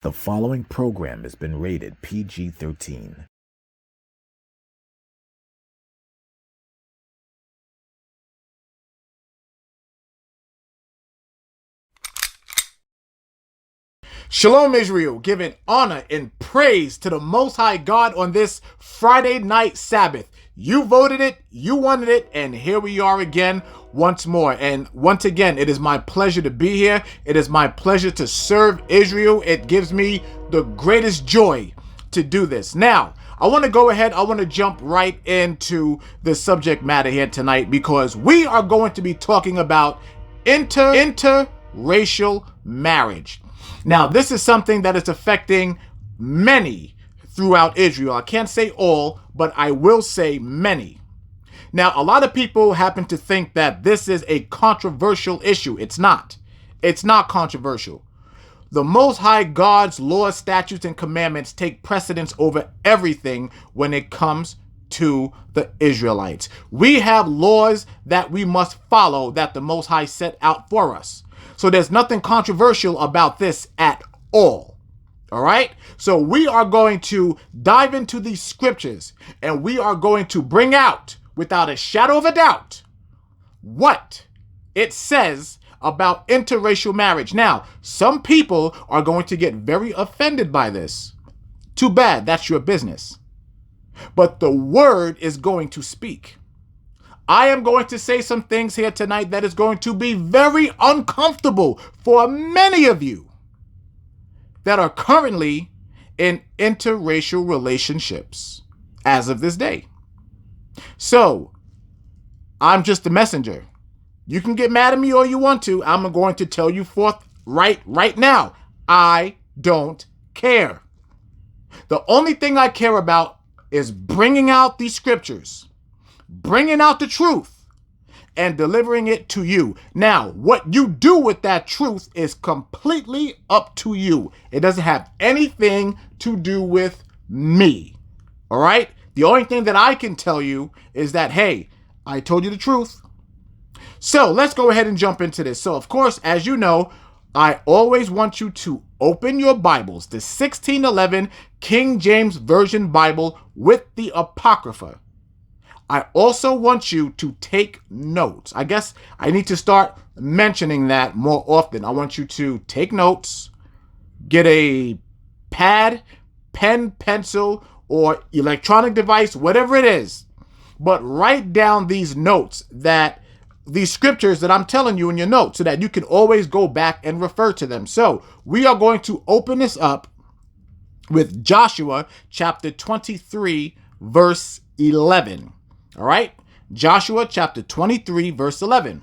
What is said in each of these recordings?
The following program has been rated PG-13. Shalom Israel, giving honor and praise to the Most High God on this Friday night Sabbath. You voted it, you wanted it, and here we are again once more. And once again, it is my pleasure to be here. It is my pleasure to serve Israel. It gives me the greatest joy to do this. Now, I want to jump right into the subject matter here tonight because we are going to be talking about interracial marriage. Now, this is something that is affecting many throughout Israel. I can't say all, but I will say many. Now, a lot of people happen to think that this is a controversial issue. It's not. It's not controversial. The Most High God's laws, statutes, and commandments take precedence over everything when it comes to the Israelites. We have laws that we must follow that the Most High set out for us. So there's nothing controversial about this at all. All right? So we are going to dive into these scriptures and we are going to bring out, without a shadow of a doubt, what it says about interracial marriage. Now, some people are going to get very offended by this. Too bad, that's your business. But the word is going to speak. I am going to say some things here tonight that is going to be very uncomfortable for many of you that are currently in interracial relationships as of this day. So, I'm just a messenger. You can get mad at me all you want to. I'm going to tell you forth right now. I don't care. The only thing I care about is bringing out these scriptures, bringing out the truth, and delivering it to you. Now, what you do with that truth is completely up to you. It doesn't have anything to do with me. All right? The only thing that I can tell you is that, hey, I told you the truth. So let's go ahead and jump into this. So, of course, as you know, I always want you to open your Bibles, the 1611 King James Version Bible with the Apocrypha. I also want you to take notes. I guess I need to start mentioning that more often. I want you to take notes, get a pad, pen, pencil, or electronic device, whatever it is, but write down these notes, these scriptures that I'm telling you in your notes so that you can always go back and refer to them. So we are going to open this up with Joshua chapter 23, verse 11. All right, Joshua chapter 23, verse 11.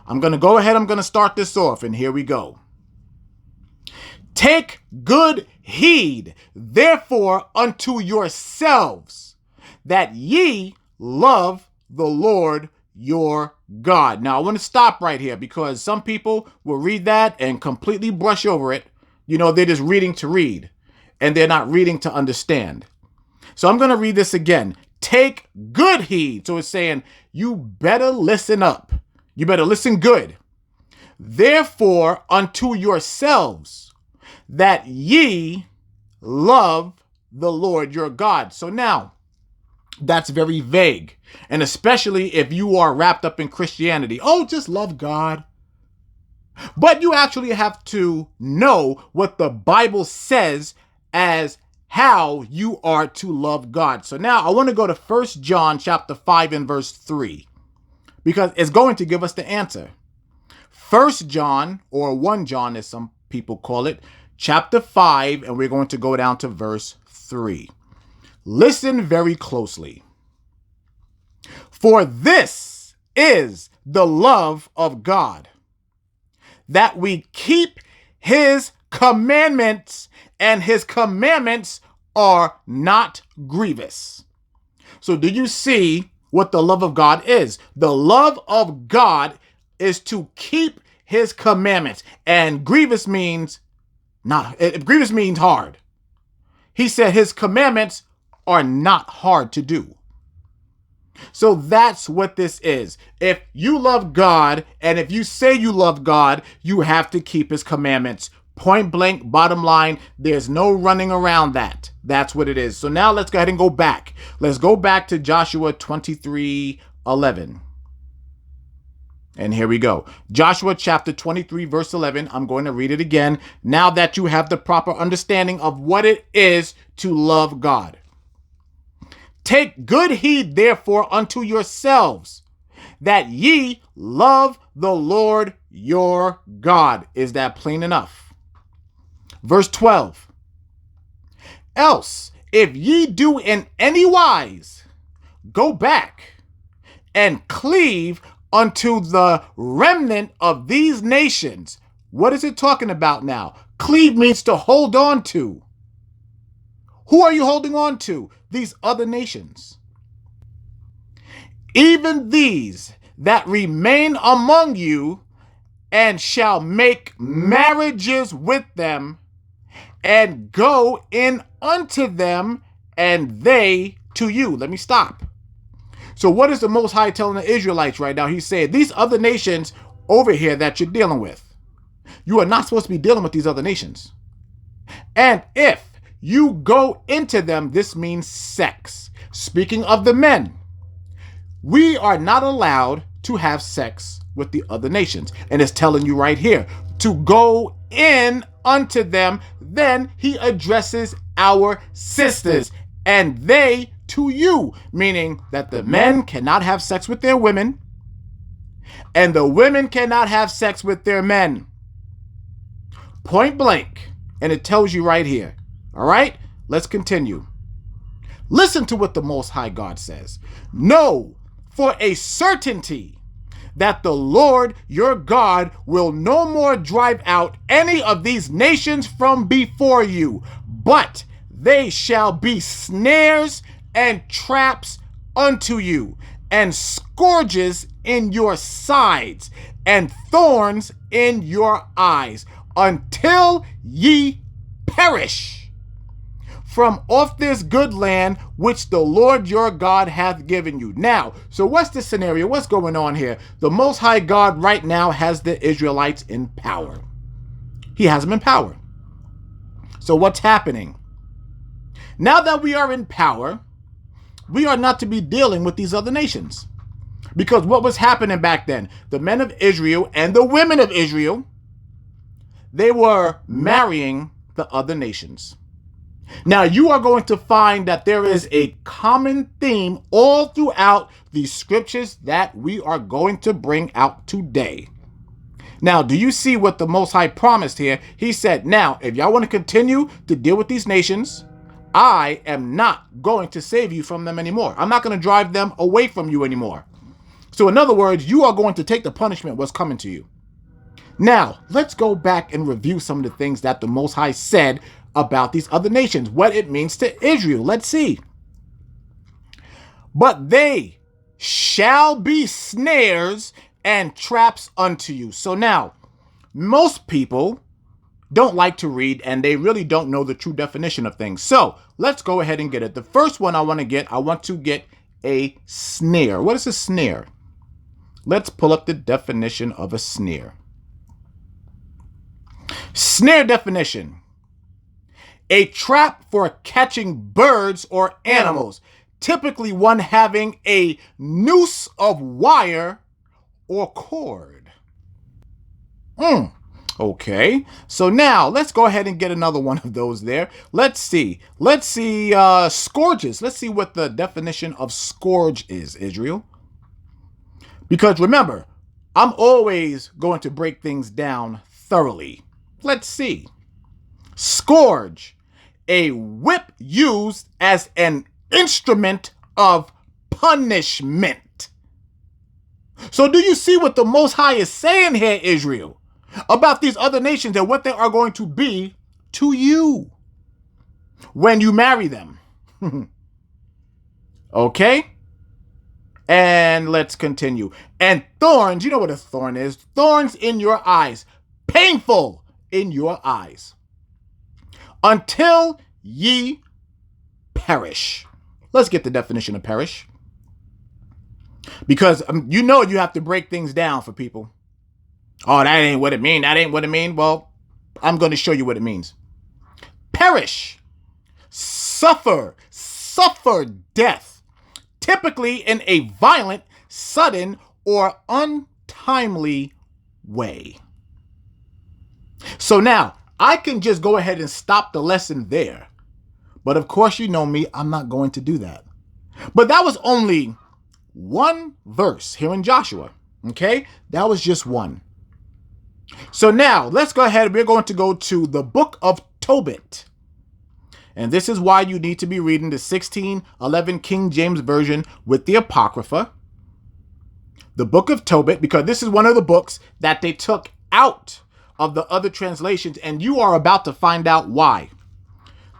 I'm going to start this off, and here we go. Take good heed, therefore, unto yourselves, that ye love the Lord your God. Now, I want to stop right here because some people will read that and completely brush over it. You know, they're just reading to read, and they're not reading to understand. So I'm going to read this again. Take good heed. So it's saying you better listen up. You better listen good. Therefore, unto yourselves, that ye love the Lord your God. So now, that's very vague. And especially if you are wrapped up in Christianity. Oh, just love God. But you actually have to know what the Bible says as how you are to love God. So now I want to go to 1 John chapter 5 and verse 3 because it's going to give us the answer. 1 John, or 1 John as some people call it, chapter 5, and we're going to go down to verse 3. Listen very closely. For this is the love of God, that we keep his commandments, and his commandments are not grievous. So do you see what the love of God is? The love of God is to keep his commandments. And grievous means grievous means hard. He said his commandments are not hard to do. So that's what this is. If you love God, and if you say you love God, you have to keep his commandments. Point blank, bottom line, there's no running around that. That's what it is. So now let's go ahead and go back. Let's go back to Joshua 23:11. And here we go. Joshua chapter 23, verse 11. I'm going to read it again. Now that you have the proper understanding of what it is to love God. Take good heed, therefore, unto yourselves, that ye love the Lord your God. Is that plain enough? Verse 12. Else, if ye do in any wise go back and cleave unto the remnant of these nations. What is it talking about now? Cleave means to hold on to. Who are you holding on to? These other nations. Even these that remain among you, and shall make marriages with them, and go in unto them, and they to you. Let me stop. So what is the Most High telling the Israelites right now? He's saying, these other nations over here that you're dealing with, you are not supposed to be dealing with these other nations. And if you go into them, this means sex. Speaking of the men, we are not allowed to have sex with the other nations. And it's telling you right here to go in unto them. Then he addresses our sisters, and they to you, meaning that the men cannot have sex with their women and the women cannot have sex with their men. Point blank. And it tells you right here. All right, let's continue. Listen to what the Most High God says. Know for a certainty that the Lord your God will no more drive out any of these nations from before you, but they shall be snares and traps unto you, and scourges in your sides, and thorns in your eyes, until ye perish from off this good land which the Lord your God hath given you. Now, so what's the scenario? What's going on here? The Most High God right now has the Israelites in power. He has them in power. So what's happening? Now that we are in power, we are not to be dealing with these other nations. Because what was happening back then? The men of Israel and the women of Israel, they were marrying the other nations. Now you are going to find that there is a common theme all throughout the scriptures that we are going to bring out today. Now, do you see what the Most High promised here? He said, now, if y'all want to continue to deal with these nations, I am not going to save you from them anymore. I'm not going to drive them away from you anymore. So in other words, you are going to take the punishment what's coming to you. Now, let's go back and review some of the things that the Most High said about these other nations, what it means to Israel. Let's see. But they shall be snares and traps unto you. So now, most people don't like to read, and they really don't know the true definition of things. So let's go ahead and get it. The first one I want to get a snare. What is a snare? Let's pull up the definition of a snare. Snare definition: a trap for catching birds or animals, typically one having a noose of wire or cord. Okay, so now let's go ahead and get another one of those there. Let's see, scourges. Let's see what the definition of scourge is, Israel. Because remember, I'm always going to break things down thoroughly. Let's see. Scourge, a whip used as an instrument of punishment. So do you see what the Most High is saying here, Israel, about these other nations and what they are going to be to you when you marry them? Okay? And let's continue. And thorns, you know what a thorn is. Thorns in your eyes. Painful in your eyes. Until ye perish. Let's get the definition of perish. Because you know you have to break things down for people. Oh, that ain't what it mean. That ain't what it mean. Well, I'm going to show you what it means. Perish, suffer death, typically in a violent, sudden, or untimely way. So now, I can just go ahead and stop the lesson there. But of course, you know me, I'm not going to do that. But that was only one verse here in Joshua. Okay? That was just one. So now, let's go ahead. We're going to go to the book of Tobit. And this is why you need to be reading the 1611 King James Version with the Apocrypha. The book of Tobit, because this is one of the books that they took out of the other translations, and you are about to find out why.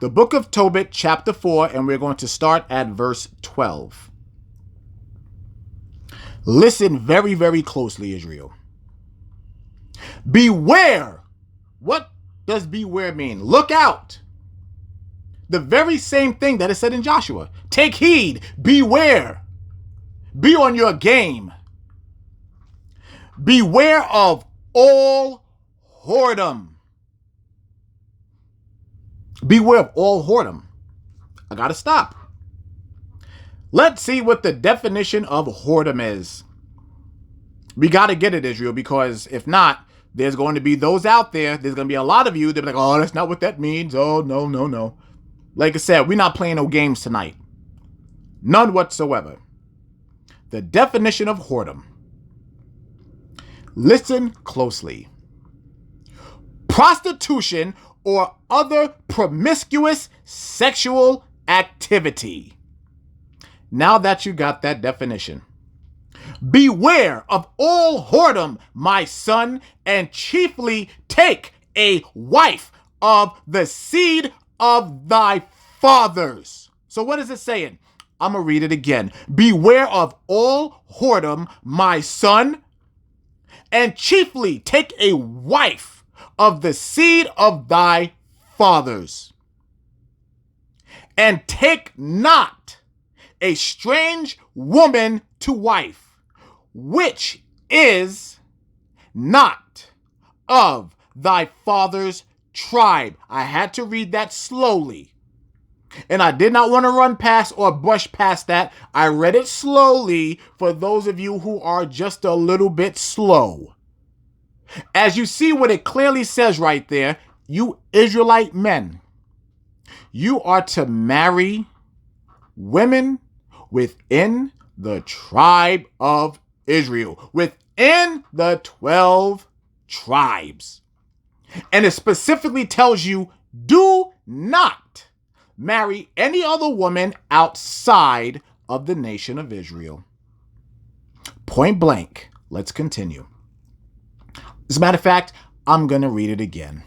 The book of Tobit, chapter 4, and we're going to start at verse 12. Listen very, very closely, Israel. Beware. What does beware mean? Look out. The very same thing that is said in Joshua. Take heed. Beware. Be on your game. Beware of all whoredom. Beware of all whoredom. I gotta stop. Let's see what the definition of whoredom is. We gotta get it, Israel, because if not, there's going to be those out there. There's going to be a lot of you that be like, oh, that's not what that means. Oh, no. Like I said, we're not playing no games tonight. None whatsoever. The definition of whoredom. Listen closely. Prostitution or other promiscuous sexual activity. Now that you got that definition. Beware of all whoredom, my son, and chiefly take a wife of the seed of thy fathers. So what is it saying? I'm going to read it again. Beware of all whoredom, my son, and chiefly take a wife of the seed of thy fathers. And take not a strange woman to wife, which is not of thy father's tribe. I had to read that slowly. And I did not want to run past or brush past that. I read it slowly for those of you who are just a little bit slow. As you see what it clearly says right there, you Israelite men, you are to marry women within the tribe of Israel, within the 12 tribes. And it specifically tells you, do not marry any other woman outside of the nation of Israel. Point blank. Let's continue. As a matter of fact, I'm going to read it again.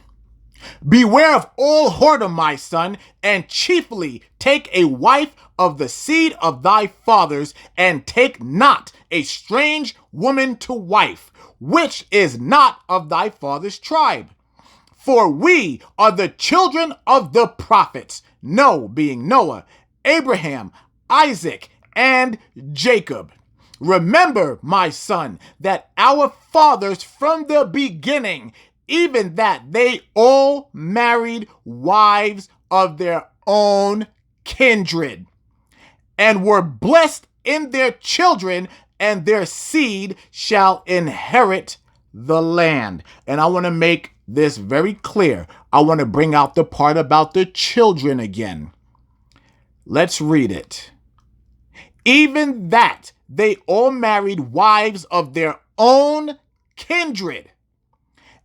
Beware of all whoredom, my son, and chiefly take a wife of the seed of thy fathers, and take not a strange woman to wife, which is not of thy father's tribe. For we are the children of the prophets, being Noah, Abraham, Isaac, and Jacob. Remember, my son, that our fathers from the beginning, even that they all married wives of their own kindred, and were blessed in their children, and their seed shall inherit the land. And I want to make this very clear. I want to bring out the part about the children again. Let's read it. Even that they all married wives of their own kindred,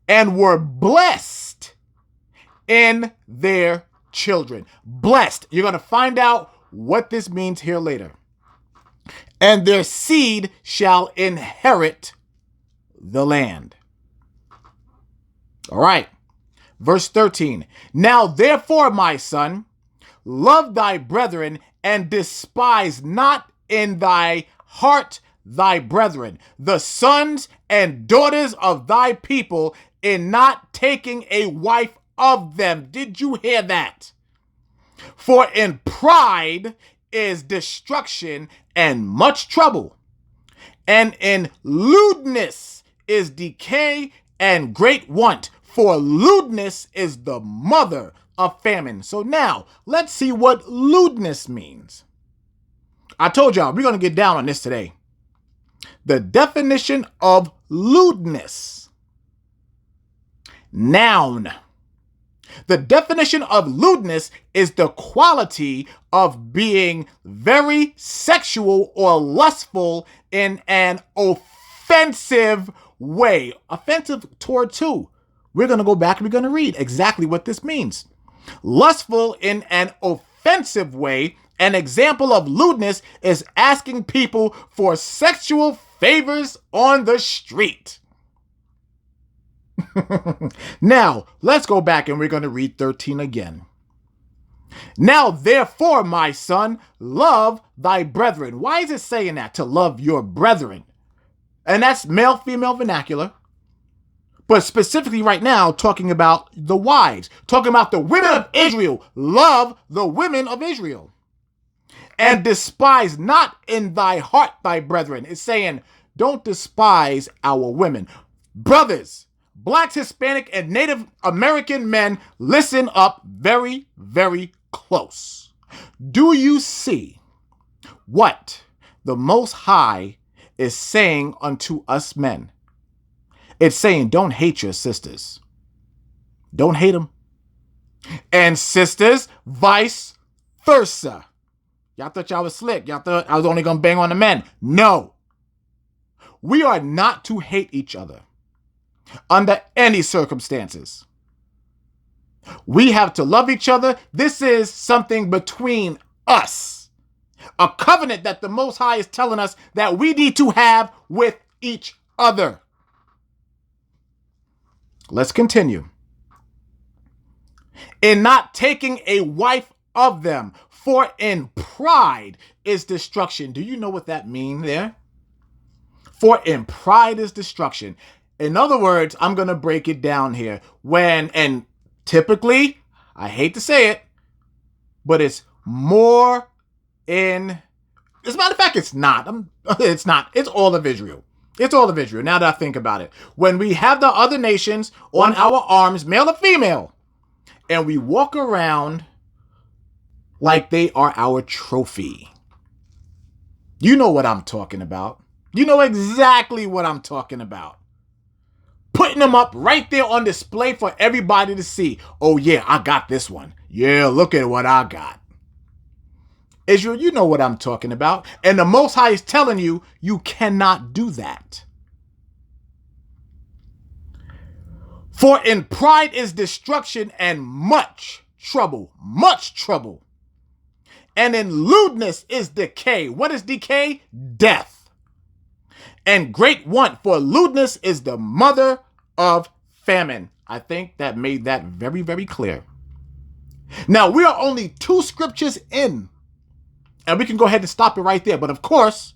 and were blessed in their children. Blessed. You're going to find out what this means here later. And their seed shall inherit the land. All right. Verse 13. Now therefore, my son, love thy brethren, and despise not in thy heart thy brethren, the sons and daughters of thy people, in not taking a wife of them. Did you hear that? For in pride is destruction and much trouble, and in lewdness is decay and great want. For lewdness is the mother of famine. So now, let's see what lewdness means. I told y'all, we're going to get down on this today. The definition of lewdness. Noun. The definition of lewdness is the quality of being very sexual or lustful in an offensive way. Offensive towards who? We're going to go back and we're going to read exactly what this means. Lustful in an offensive way. An example of lewdness is asking people for sexual favors on the street. Now, let's go back and we're going to read 13 again. Now, therefore, my son, love thy brethren. Why is it saying that? To love your brethren. And that's male-female vernacular. But specifically right now, talking about the wives. Talking about the women of Israel. Love the women of Israel. And despise not in thy heart thy brethren. It's saying, don't despise our women. Brothers, Blacks, Hispanic, and Native American men, listen up very, very close. Do you see what the Most High is saying unto us men? It's saying, don't hate your sisters. Don't hate them. And sisters, vice versa. Y'all thought y'all was slick. Y'all thought I was only going to bang on the men. No. We are not to hate each other under any circumstances. We have to love each other. This is something between us. A covenant that the Most High is telling us that we need to have with each other. Let's continue. In not taking a wife of them, for in pride is destruction. Do you know what that means there? For in pride is destruction. In other words, I'm going to break it down here. And typically, I hate to say it, but it's more in, as a matter of fact, it's not. It's not. It's all of Israel. It's all of Israel, now that I think about it. When we have the other nations on our arms, male or female, and we walk around like they are our trophy. You know what I'm talking about. You know exactly what I'm talking about. Putting them up right there on display for everybody to see. Oh yeah, I got this one. Yeah, look at what I got. Israel, you know what I'm talking about. And the Most High is telling you, you cannot do that. For in pride is destruction and much trouble. Much trouble. And in lewdness is decay. What is decay? Death. And great want, for lewdness is the mother of famine. I think that made that very, very clear. Now, we are only 2 scriptures in. And we can go ahead and stop it right there. But of course,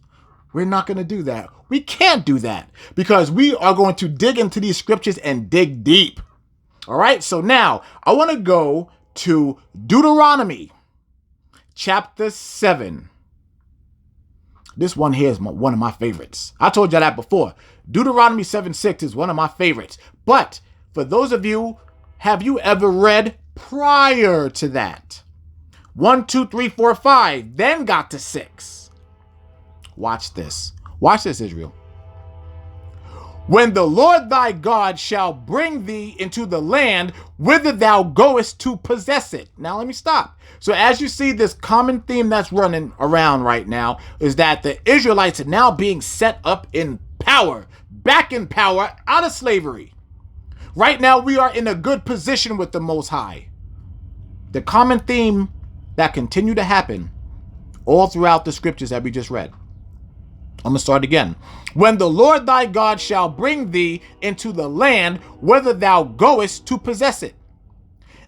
we're not going to do that. We can't do that because we are going to dig into these scriptures and dig deep. All right. So now I want to go to Deuteronomy chapter 7. This one here is one of my favorites. I told you that before. Deuteronomy 7:6 is one of my favorites. But for those of you, have you ever read prior to that? 1, 2, 3, 4, 5, then got to 6. Watch this. Watch this, Israel. When the Lord thy God shall bring thee into the land whither thou goest to possess it. Now let me stop. So as you see, this common theme that's running around right now is that the Israelites are now being set up in power, back in power, out of slavery. Right now we are in a good position with the Most High. The common theme that continue to happen all throughout the scriptures that we just read. I'm going to start again. When the Lord thy God shall bring thee into the land whither thou goest to possess it,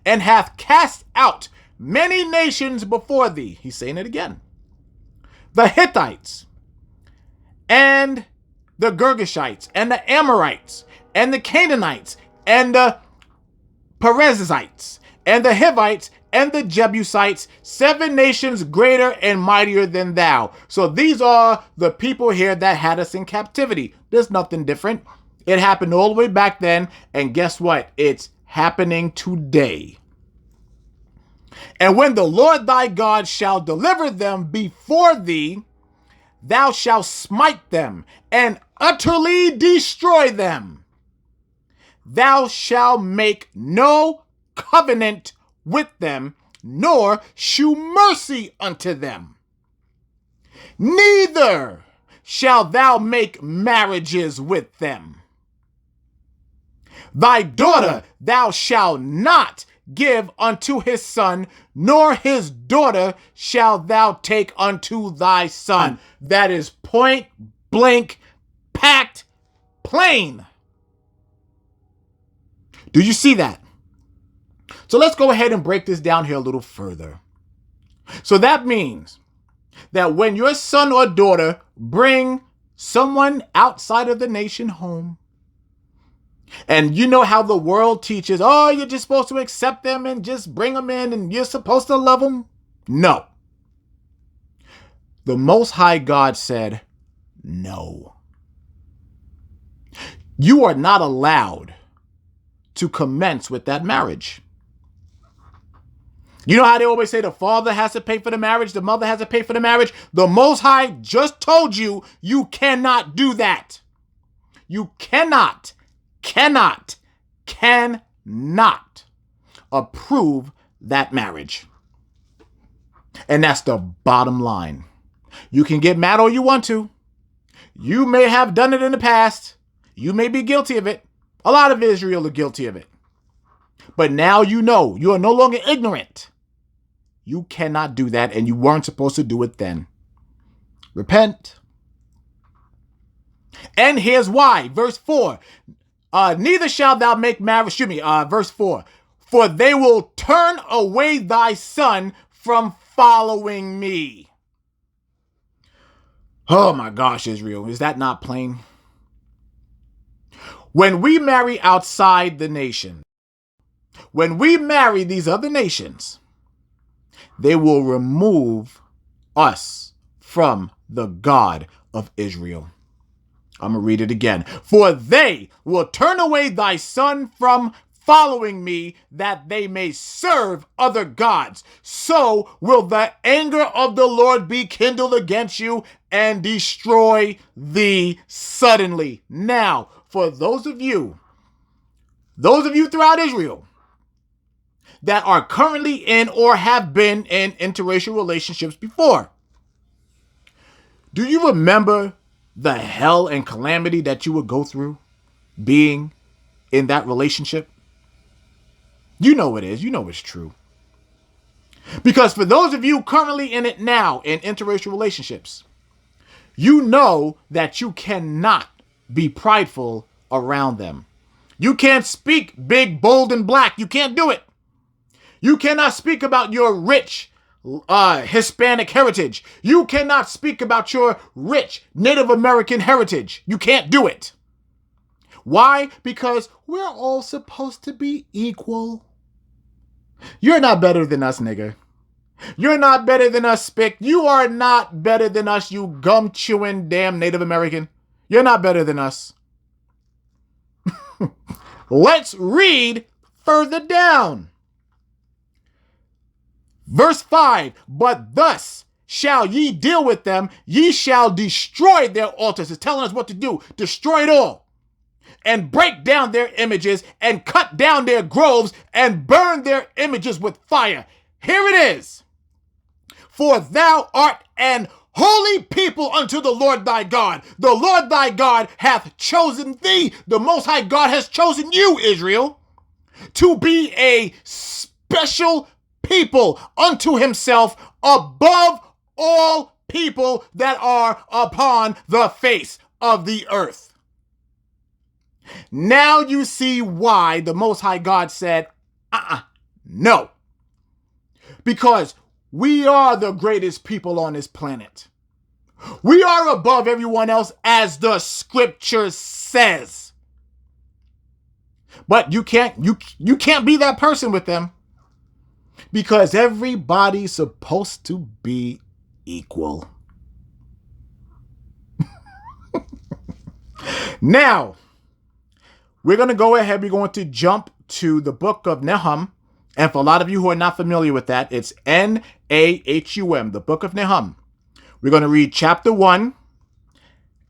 and hath cast out many nations before thee. He's saying it again. The Hittites, and the Girgashites, and the Amorites, and the Canaanites, and the Perizzites, and the Hivites, and the Jebusites, 7 nations greater and mightier than thou. So these are the people here that had us in captivity. There's nothing different. It happened all the way back then. And guess what? It's happening today. And when the Lord thy God shall deliver them before thee, thou shalt smite them and utterly destroy them. Thou shalt make no covenant with them, nor shew mercy unto them. Neither shalt thou make marriages with them. Thy daughter thou shalt not give unto his son, nor his daughter shalt thou take unto thy son. That is point blank, packed, plain. Do you see that? So let's go ahead and break this down here a little further. So that means that when your son or daughter bring someone outside of the nation home, and you know how the world teaches, oh, you're just supposed to accept them and just bring them in and you're supposed to love them. No. The Most High God said, no. You are not allowed to commence with that marriage. You know how they always say the father has to pay for the marriage, the mother has to pay for the marriage? The Most High just told you, you cannot do that. You cannot approve that marriage. And that's the bottom line. You can get mad all you want to. You may have done it in the past. You may be guilty of it. A lot of Israel are guilty of it. But now you know, you are no longer ignorant. You cannot do that, and you weren't supposed to do it then. Repent. And here's why. Verse 4. Neither shalt thou make marriage, verse 4. For they will turn away thy son from following me. Oh my gosh, Israel. Is that not plain? When we marry outside the nation, when we marry these other nations, they will remove us from the God of Israel. I'm going to read it again. For they will turn away thy son from following me, that they may serve other gods. So will the anger of the Lord be kindled against you and destroy thee suddenly. Now, for those of you throughout Israel that are currently in or have been in interracial relationships before, do you remember the hell and calamity that you would go through being in that relationship? You know it is. You know it's true. Because for those of you currently in it now, in interracial relationships, you know that you cannot be prideful around them. You can't speak big, bold, and black. You can't do it. You cannot speak about your rich Hispanic heritage. You cannot speak about your rich Native American heritage. You can't do it. Why? Because we're all supposed to be equal. You're not better than us, nigga. You're not better than us, Spick. You are not better than us, you gum-chewing damn Native American. You're not better than us. Let's read further down. Verse 5, but thus shall ye deal with them, ye shall destroy their altars. It's telling us what to do. Destroy it all. And break down their images, and cut down their groves, and burn their images with fire. Here it is. For thou art an holy people unto the Lord thy God. The Lord thy God hath chosen thee. The Most High God has chosen you, Israel, to be a special people unto himself above all people that are upon the face of the earth. Now you see why the Most High God said, no. Because we are the greatest people on this planet. We are above everyone else, as the scripture says. But you can't be that person with them. Because everybody's supposed to be equal. Now, we're going to go ahead. We're going to jump to the book of Nahum. And for a lot of you who are not familiar with that, it's Nahum, the book of Nahum. We're going to read chapter 1,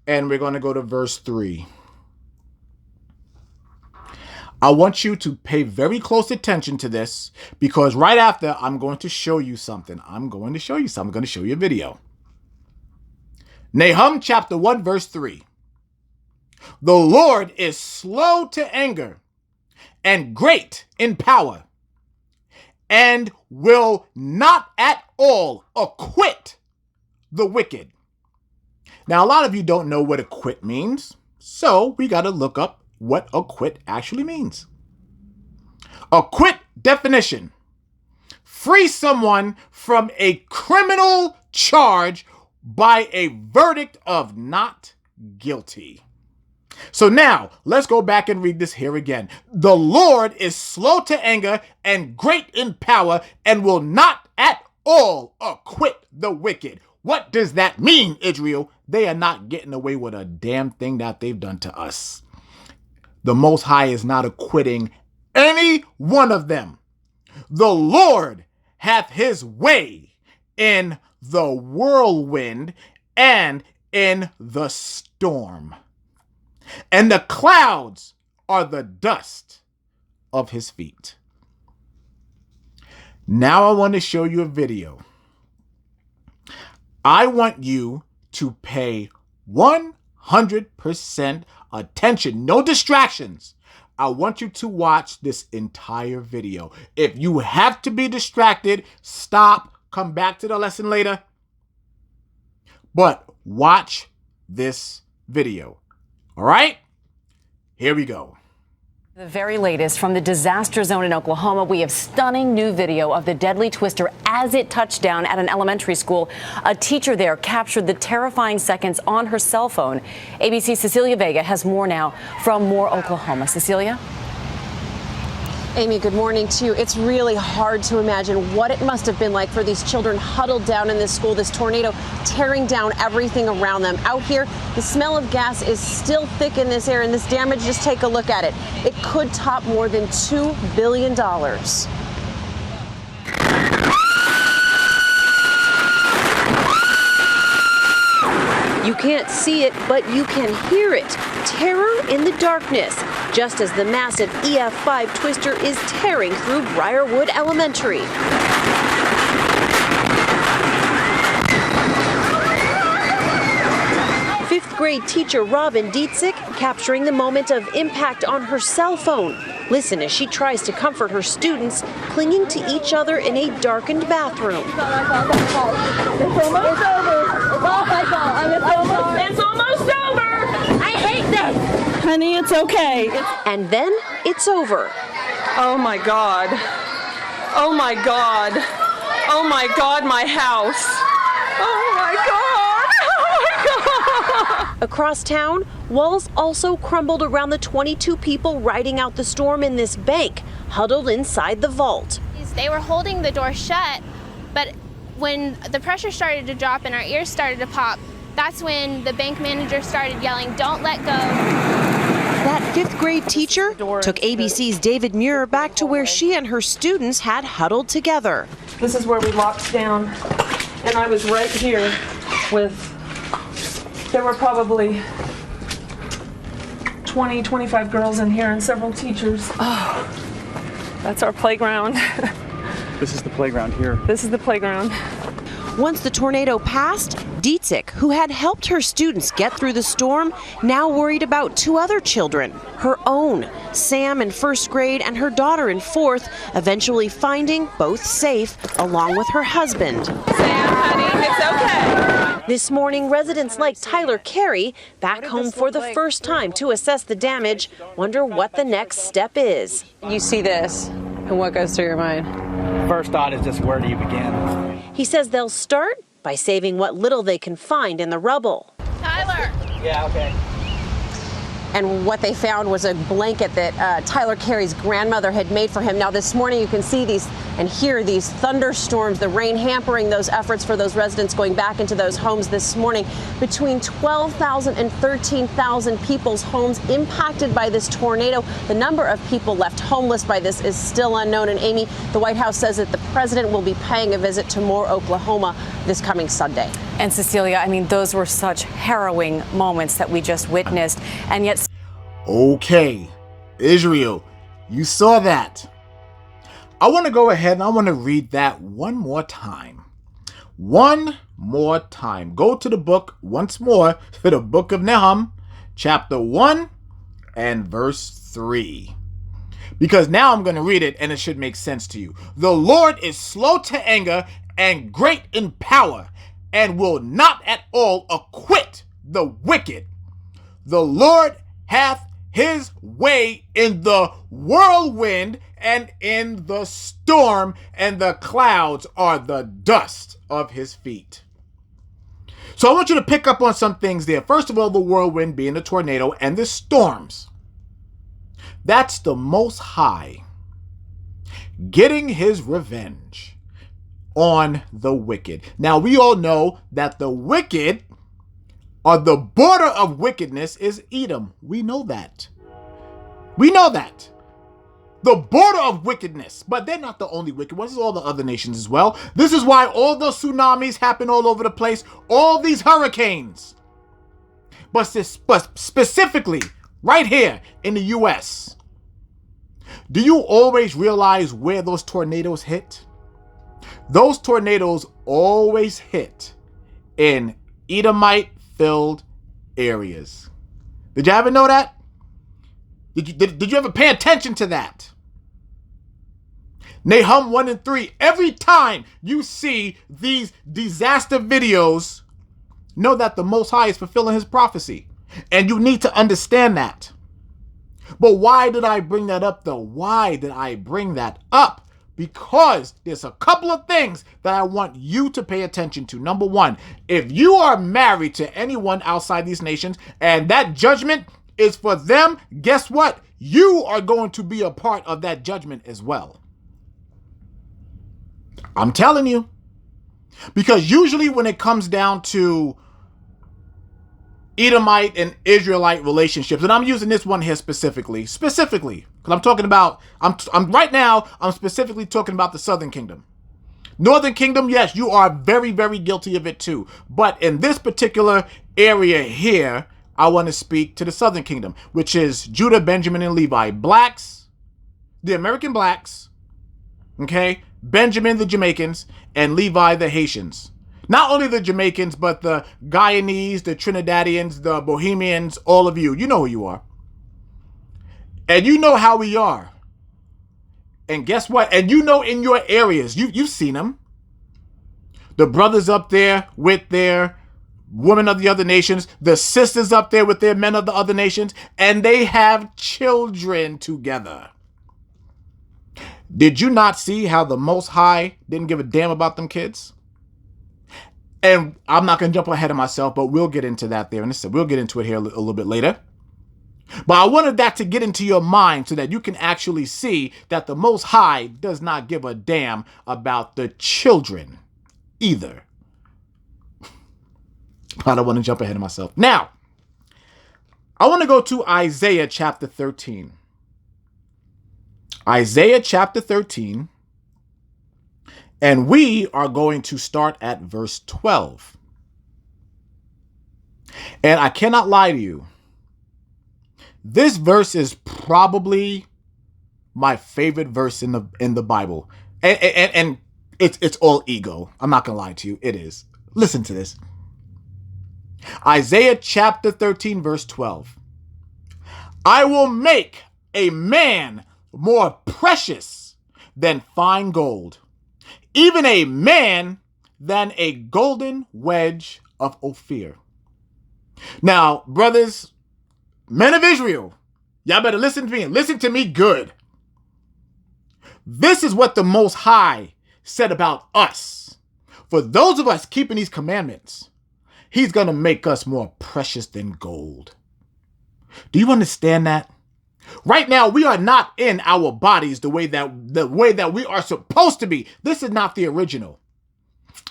and we're going to go to verse 3. I want you to pay very close attention to this, because right after, I'm going to show you something. I'm going to show you a video. Nahum chapter 1, verse 3. The Lord is slow to anger and great in power, and will not at all acquit the wicked. Now, a lot of you don't know what acquit means, so we got to look up what acquit actually means. Acquit definition: free someone from a criminal charge by a verdict of not guilty. So now, let's go back and read this here again. The Lord is slow to anger and great in power, and will not at all acquit the wicked. What does that mean, Israel? They are not getting away with a damn thing that they've done to us. The Most High is not acquitting any one of them. The Lord hath his way in the whirlwind and in the storm, and the clouds are the dust of his feet. Now I want to show you a video. I want you to pay 100% attention. No distractions. I want you to watch this entire video. If you have to be distracted, stop, come back to the lesson later. But watch this video. All right? Here we go. The very latest from the disaster zone in Oklahoma, we have stunning new video of the deadly twister as it touched down at an elementary school. A teacher there captured the terrifying seconds on her cell phone. ABC's Cecilia Vega has more now from Moore, Oklahoma. Cecilia? Amy, good morning to you. It's really hard to imagine what it must have been like for these children huddled down in this school, this tornado tearing down everything around them. Out here, the smell of gas is still thick in this air, and this damage, just take a look at it. It could top more than $2 billion. You can't see it, but you can hear it. Terror in the darkness, just as the massive EF5 twister is tearing through Briarwood Elementary. Fifth-grade teacher Robin Dietzig capturing the moment of impact on her cell phone. Listen as she tries to comfort her students, clinging to each other in a darkened bathroom. It's almost over. It's almost over. I hate this. Honey, it's okay. And then it's over. Oh my God. Oh my God. Oh my God, my house. Oh my God. Oh my God. Across town, walls also crumbled around the 22 people riding out the storm in this bank, huddled inside the vault. They were holding the door shut, but when the pressure started to drop and our ears started to pop, that's when the bank manager started yelling, "Don't let go." That fifth-grade teacher took ABC's David Muir back to where she and her students had huddled together. This is where we locked down, and I was right here there were probably 20, 25 girls in here and several teachers. Oh, that's our playground. This is the playground here. This is the playground. Once the tornado passed, Dietzig, who had helped her students get through the storm, now worried about two other children, her own, Sam in first grade and her daughter in fourth, eventually finding both safe, along with her husband. Sam, honey, it's okay. This morning, residents like Tyler Carey, back home for the first time to assess the damage, wonder what the next step is. You see this, and what goes through your mind? First thought is just, where do you begin? He says they'll start by saving what little they can find in the rubble. Tyler! Yeah, okay. And what they found was a blanket that Tyler Carey's grandmother had made for him. Now this morning you can see these And here, these thunderstorms, the rain hampering those efforts for those residents going back into those homes this morning. Between 12,000 and 13,000 people's homes impacted by this tornado. The number of people left homeless by this is still unknown. And Amy, the White House says that the president will be paying a visit to Moore, Oklahoma this coming Sunday. And Cecilia, I mean, those were such harrowing moments that we just witnessed. And yet... Okay, Israel, you saw that. I want to go ahead and I want to read that one more time. One more time. Go to the book once more, to the book of Nehemiah, chapter 1 and verse 3. Because now I'm going to read it and it should make sense to you. The Lord is slow to anger and great in power, and will not at all acquit the wicked. The Lord hath his way in the whirlwind and in the storm, and the clouds are the dust of his feet. So I want you to pick up on some things there. First of all, the whirlwind being the tornado and the storms. That's the Most High getting his revenge on the wicked. Now, we all know that the wicked, or the border of wickedness, is Edom. We know that. We know that. The border of wickedness. But they're not the only wicked ones. It's all the other nations as well. This is why all those tsunamis happen all over the place. All these hurricanes. But specifically, right here in the U.S., do you always realize where those tornadoes hit? Those tornadoes always hit in Edomite-filled areas. Did you ever know that? Did you ever pay attention to that? Nahum 1 and 3. Every time you see these disaster videos, know that the Most High is fulfilling his prophecy. And you need to understand that. But why did I bring that up though? Why did I bring that up? Because there's a couple of things that I want you to pay attention to. Number one, if you are married to anyone outside these nations and that judgment is for them, guess what? You are going to be a part of that judgment as well. I'm telling you. Because usually when it comes down to Edomite and Israelite relationships, and I'm using this one here specifically, because I'm talking about, I'm right now, I'm specifically talking about the Southern Kingdom. Northern Kingdom, yes, you are very, very guilty of it too. But in this particular area here, I want to speak to the Southern Kingdom, which is Judah, Benjamin, and Levi. Blacks, the American blacks, okay? Benjamin, the Jamaicans, and Levi, the Haitians. Not only the Jamaicans, but the Guyanese, the Trinidadians, the Bohemians, all of you. You know who you are. And you know how we are. And guess what? And you know in your areas, you've seen them. The brothers up there with their women of the other nations, the sisters up there with their men of the other nations, and they have children together. Did you not see how the Most High didn't give a damn about them kids? And I'm not going to jump ahead of myself, but we'll get into that there. And we'll get into it here a little bit later. But I wanted that to get into your mind so that you can actually see that the Most High does not give a damn about the children either. I don't want to jump ahead of myself. Now, I want to go to Isaiah chapter 13. Isaiah chapter 13. And we are going to start at verse 12. And I cannot lie to you. This verse is probably my favorite verse in the Bible. And it's all ego. I'm not going to lie to you. It is. Listen to this. Isaiah chapter 13, verse 12. I will make a man more precious than fine gold, even a man than a golden wedge of Ophir. Now, brothers, men of Israel, y'all better listen to me and listen to me good. This is what the Most High said about us. For those of us keeping these commandments, he's going to make us more precious than gold. Do you understand that? Right now, we are not in our bodies the way that we are supposed to be. This is not the original.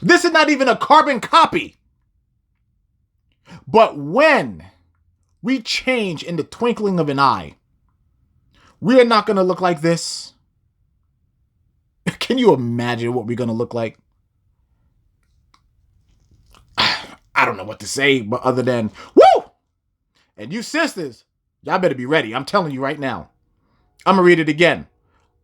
This is not even a carbon copy. But when we change in the twinkling of an eye, we are not going to look like this. Can you imagine what we're going to look like? I don't know what to say, but other than, woo! And you sisters, y'all better be ready. I'm telling you right now. I'm going to read it again.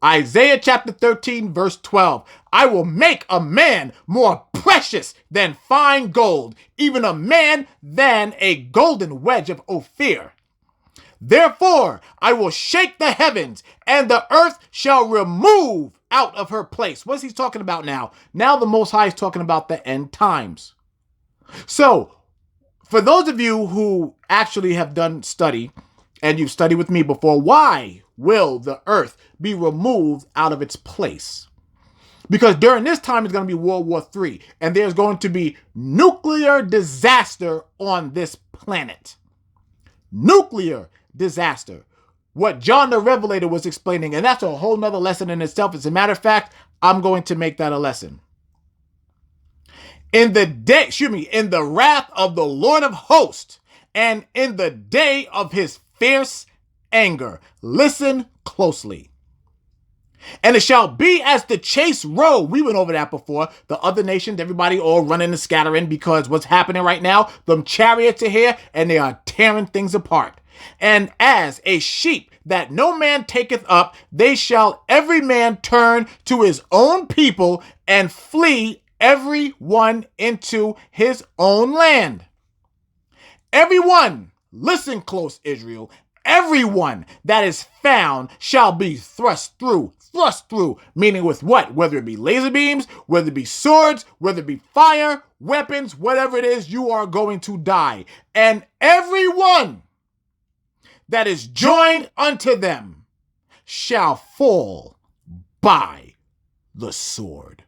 Isaiah chapter 13, verse 12. I will make a man more precious than fine gold, even a man than a golden wedge of Ophir. Therefore, I will shake the heavens, and the earth shall remove out of her place. What's he talking about now? Now the Most High is talking about the end times. So, for those of you who actually have done study, and you've studied with me before, why will the earth be removed out of its place? Because during this time, it's going to be World War III, and there's going to be nuclear disaster on this planet. Nuclear disaster. What John the Revelator was explaining, and that's a whole nother lesson in itself. As a matter of fact, I'm going to make that a lesson. In the wrath of the Lord of hosts, and in the day of his fierce anger. Listen closely. And it shall be as the chase road. We went over that before. The other nations, everybody all running and scattering because what's happening right now, them chariots are here and they are tearing things apart. And as a sheep that no man taketh up, they shall every man turn to his own people and flee every one into his own land. Everyone, listen close, Israel. Everyone that is found shall be thrust through, meaning with what? Whether it be laser beams, whether it be swords, whether it be fire, weapons, whatever it is, you are going to die. And everyone that is joined unto them shall fall by the sword.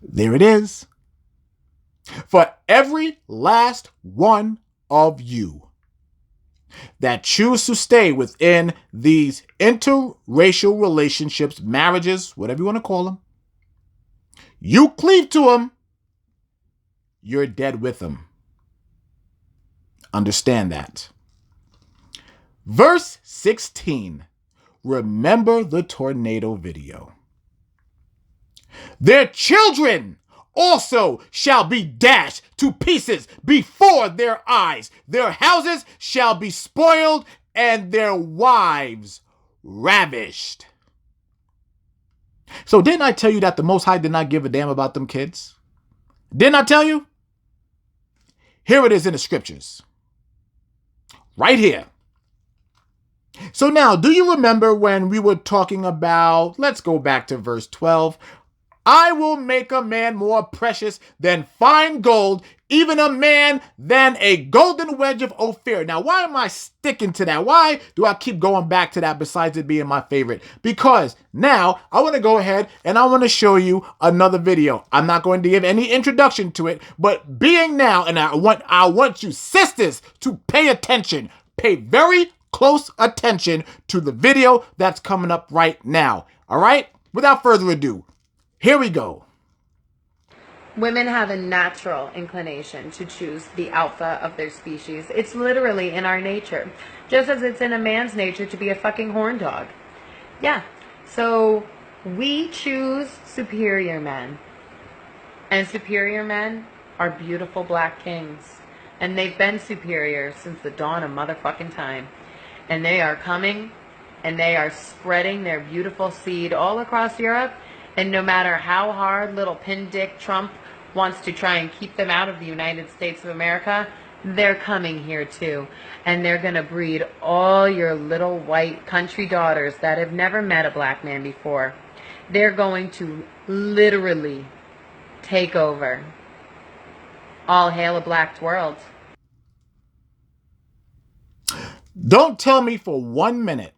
There it is. For every last one of you that choose to stay within these interracial relationships, marriages, whatever you want to call them, you cleave to them, you're dead with them. Understand that. Verse 16. Remember the tornado video. Their children also shall be dashed to pieces before their eyes. Their houses shall be spoiled and their wives ravished. So didn't I tell you that the Most High did not give a damn about them kids? Didn't I tell you? Here it is in the scriptures. Right here. So now, do you remember when we were talking about, let's go back to verse 12. I will make a man more precious than fine gold, even a man than a golden wedge of Ophir. Now, why am I sticking to that? Why do I keep going back to that besides it being my favorite? Because now I want to go ahead and I want to show you another video. I'm not going to give any introduction to it, but being now, and I want you sisters to pay attention. Pay very close attention to the video that's coming up right now. All right? Without further ado, here we go. Women have a natural inclination to choose the alpha of their species. It's literally in our nature. Just as it's in a man's nature to be a fucking horn dog. Yeah. So we choose superior men. And superior men are beautiful black kings. And they've been superior since the dawn of motherfucking time. And they are coming and they are spreading their beautiful seed all across Europe. And no matter how hard little pin dick Trump wants to try and keep them out of the United States of America, they're coming here too. And they're going to breed all your little white country daughters that have never met a black man before. They're going to literally take over. All hail a black world. Don't tell me for 1 minute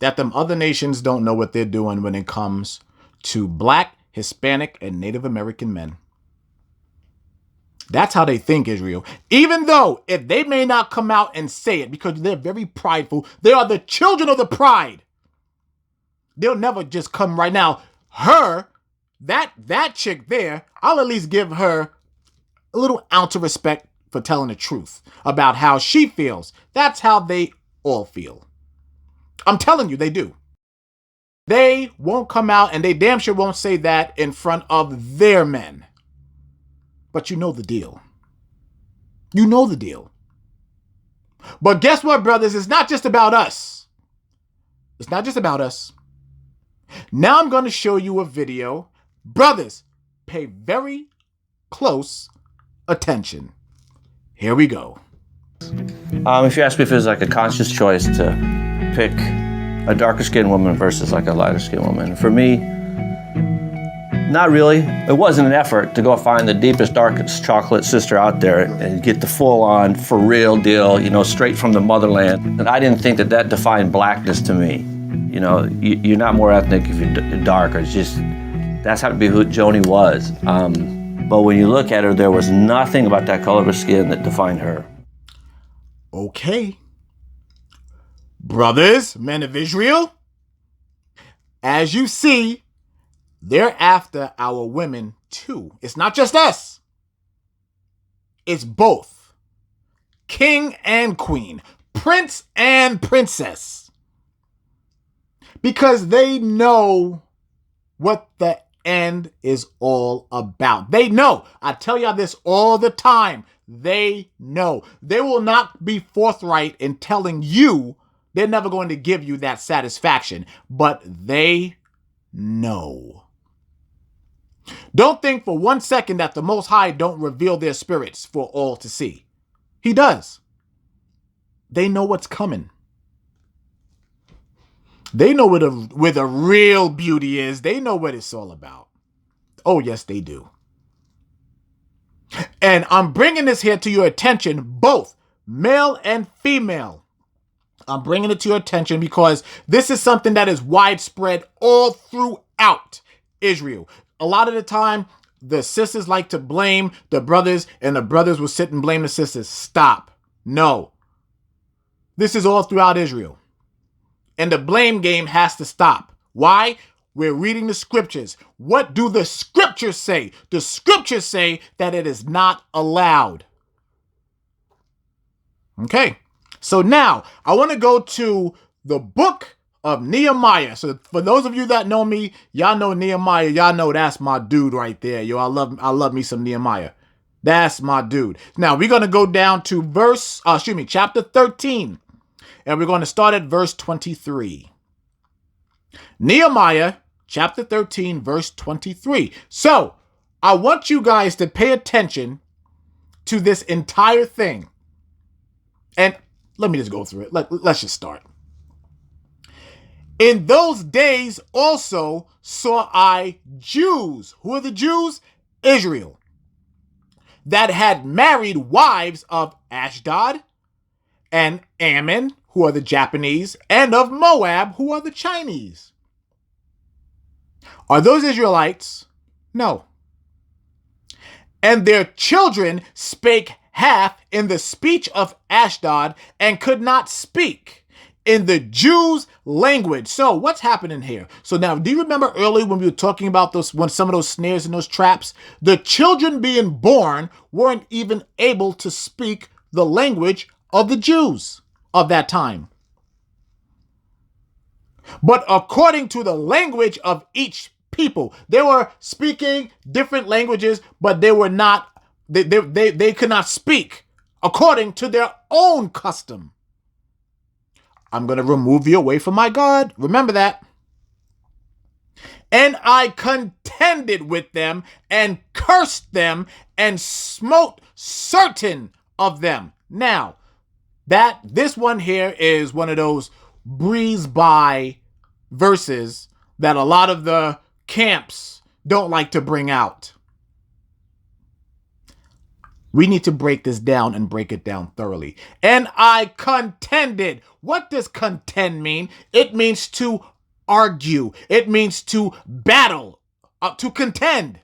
that them other nations don't know what they're doing when it comes to black, Hispanic, and Native American men. That's how they think, Israel. Even though if they may not come out and say it because they're very prideful, they are the children of the pride. They'll never just come right now. That chick there, I'll at least give her a little ounce of respect for telling the truth about how she feels. That's how they all feel. I'm telling you, they do. They won't come out and they damn sure won't say that in front of their men. But you know the deal. You know the deal. But guess what, brothers? It's not just about us. It's not just about us. Now I'm going to show you a video. Brothers, pay very close attention. Here we go. If you ask me if it was like a conscious choice to pick a darker skinned woman versus like a lighter skinned woman, for me, not really. It wasn't an effort to go find the deepest, darkest chocolate sister out there and get the full-on, for real deal, you know, straight from the motherland. And I didn't think that that defined blackness to me. You know, you're not more ethnic if you're darker. It's just, that's how to be who Joni was. But when you look at her, there was nothing about that color of her skin that defined her. Okay. Brothers, men of Israel, as you see, they're after our women too. It's not just us. It's both. King and queen. Prince and princess. Because they know what the end is all about. They know. I tell y'all this all the time. They know. They will not be forthright in telling you. They're never going to give you that satisfaction. But they know. Don't think for 1 second that the Most High don't reveal their spirits for all to see. He does. They know what's coming. They know where the real beauty is. They know what it's all about. Oh, yes, they do. And I'm bringing this here to your attention, both male and female. I'm bringing it to your attention because this is something that is widespread all throughout Israel. A lot of the time, the sisters like to blame the brothers, and the brothers will sit and blame the sisters. Stop. No. This is all throughout Israel. And the blame game has to stop. Why? We're reading the scriptures. What do the scriptures say? The scriptures say that it is not allowed. Okay. So now, I want to go to the book of Nehemiah. So for those of you that know me, y'all know Nehemiah. Y'all know that's my dude right there. Yo, I love me some Nehemiah. That's my dude. Now we're going to go down to chapter 13. And we're going to start at verse 23. Nehemiah chapter 13, verse 23. So I want you guys to pay attention to this entire thing. And let me just go through it. Let's just start. In those days also saw I Jews. Who are the Jews? Israel. That had married wives of Ashdod and Ammon, who are the Japanese, and of Moab, who are the Chinese. Are those Israelites? No. And their children spake half in the speech of Ashdod and could not speak in the Jews' language. So what's happening here? So now, do you remember earlier when we were talking about some of those snares and those traps? The children being born weren't even able to speak the language of the Jews of that time. But according to the language of each people, they were speaking different languages, but they were not, they could not speak according to their own custom. I'm going to remove you away from my God. Remember that. And I contended with them and cursed them and smote certain of them. Now, this one here is one of those breeze by verses that a lot of the camps don't like to bring out. We need to break this down and break it down thoroughly. And I contended. What does contend mean? It means to argue. It means to battle, to contend.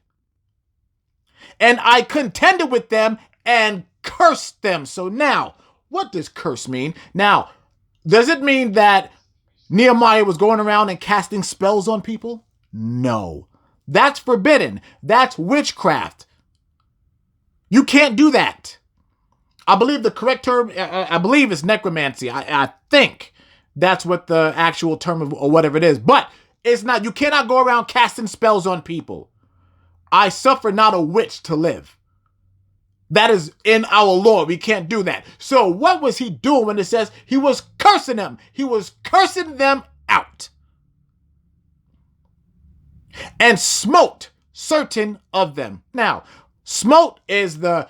And I contended with them and cursed them. So now, what does curse mean? Now, does it mean that Nehemiah was going around and casting spells on people? No. That's forbidden. That's witchcraft. You can't do that. I believe the correct term, I believe is necromancy. I think that's what the actual term of, or whatever it is. But it's not, you cannot go around casting spells on people. I suffer not a witch to live. That is in our law. We can't do that. So what was he doing when it says he was cursing them? He was cursing them out. And smote certain of them. Now, smote is the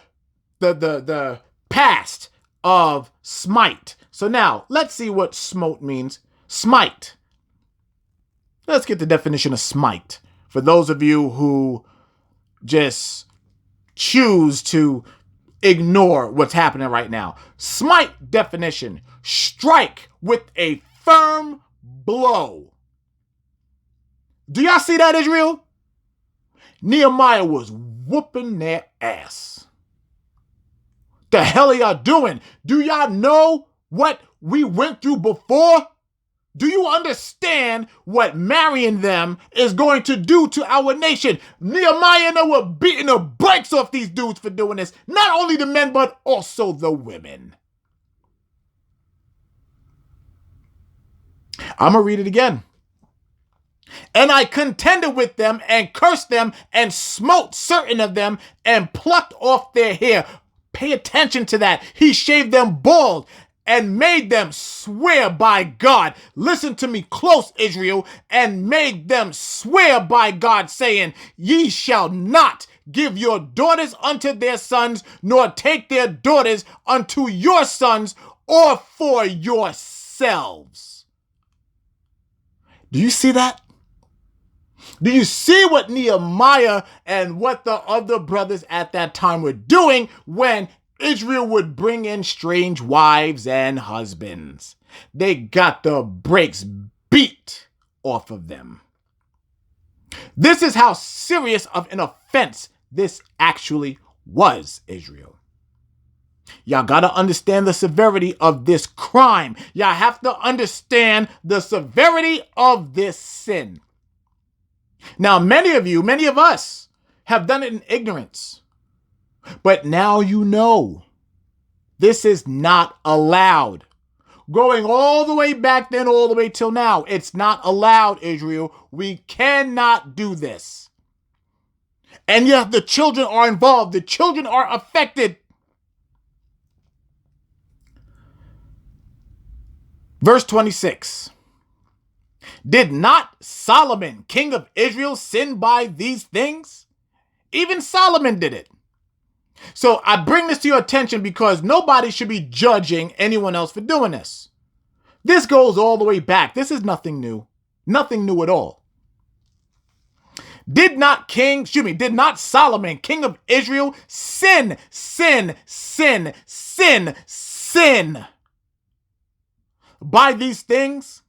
past of smite. So now, let's see what smote means. Smite. Let's get the definition of smite. For those of you who just choose to ignore what's happening right now. Smite definition: strike with a firm blow. Do y'all see that, Israel? Nehemiah was whooping their ass. The hell are y'all doing? Do y'all know what we went through before? Do you understand what marrying them is going to do to our nation? Nehemiah and them were beating the brakes off these dudes for doing this. Not only the men, but also the women. I'm going to read it again. And I contended with them and cursed them and smote certain of them and plucked off their hair. Pay attention to that. He shaved them bald and made them swear by God. Listen to me close, Israel. And made them swear by God, saying, ye shall not give your daughters unto their sons, nor take their daughters unto your sons, or for yourselves. Do you see that? Do you see what Nehemiah and what the other brothers at that time were doing when Israel would bring in strange wives and husbands? They got the brakes beat off of them. This is how serious of an offense this actually was, Israel. Y'all got to understand the severity of this crime. Y'all have to understand the severity of this sin. Now, many of us have done it in ignorance. But now you know. This is not allowed. Going all the way back then, all the way till now, it's not allowed, Israel. We cannot do this. And yet the children are involved. The children are affected. Verse 26. Did not Solomon, king of Israel, sin by these things? Even Solomon did it. So I bring this to your attention because nobody should be judging anyone else for doing this. This goes all the way back. This is nothing new. Nothing new at all. Did not Solomon, king of Israel, sin by these things?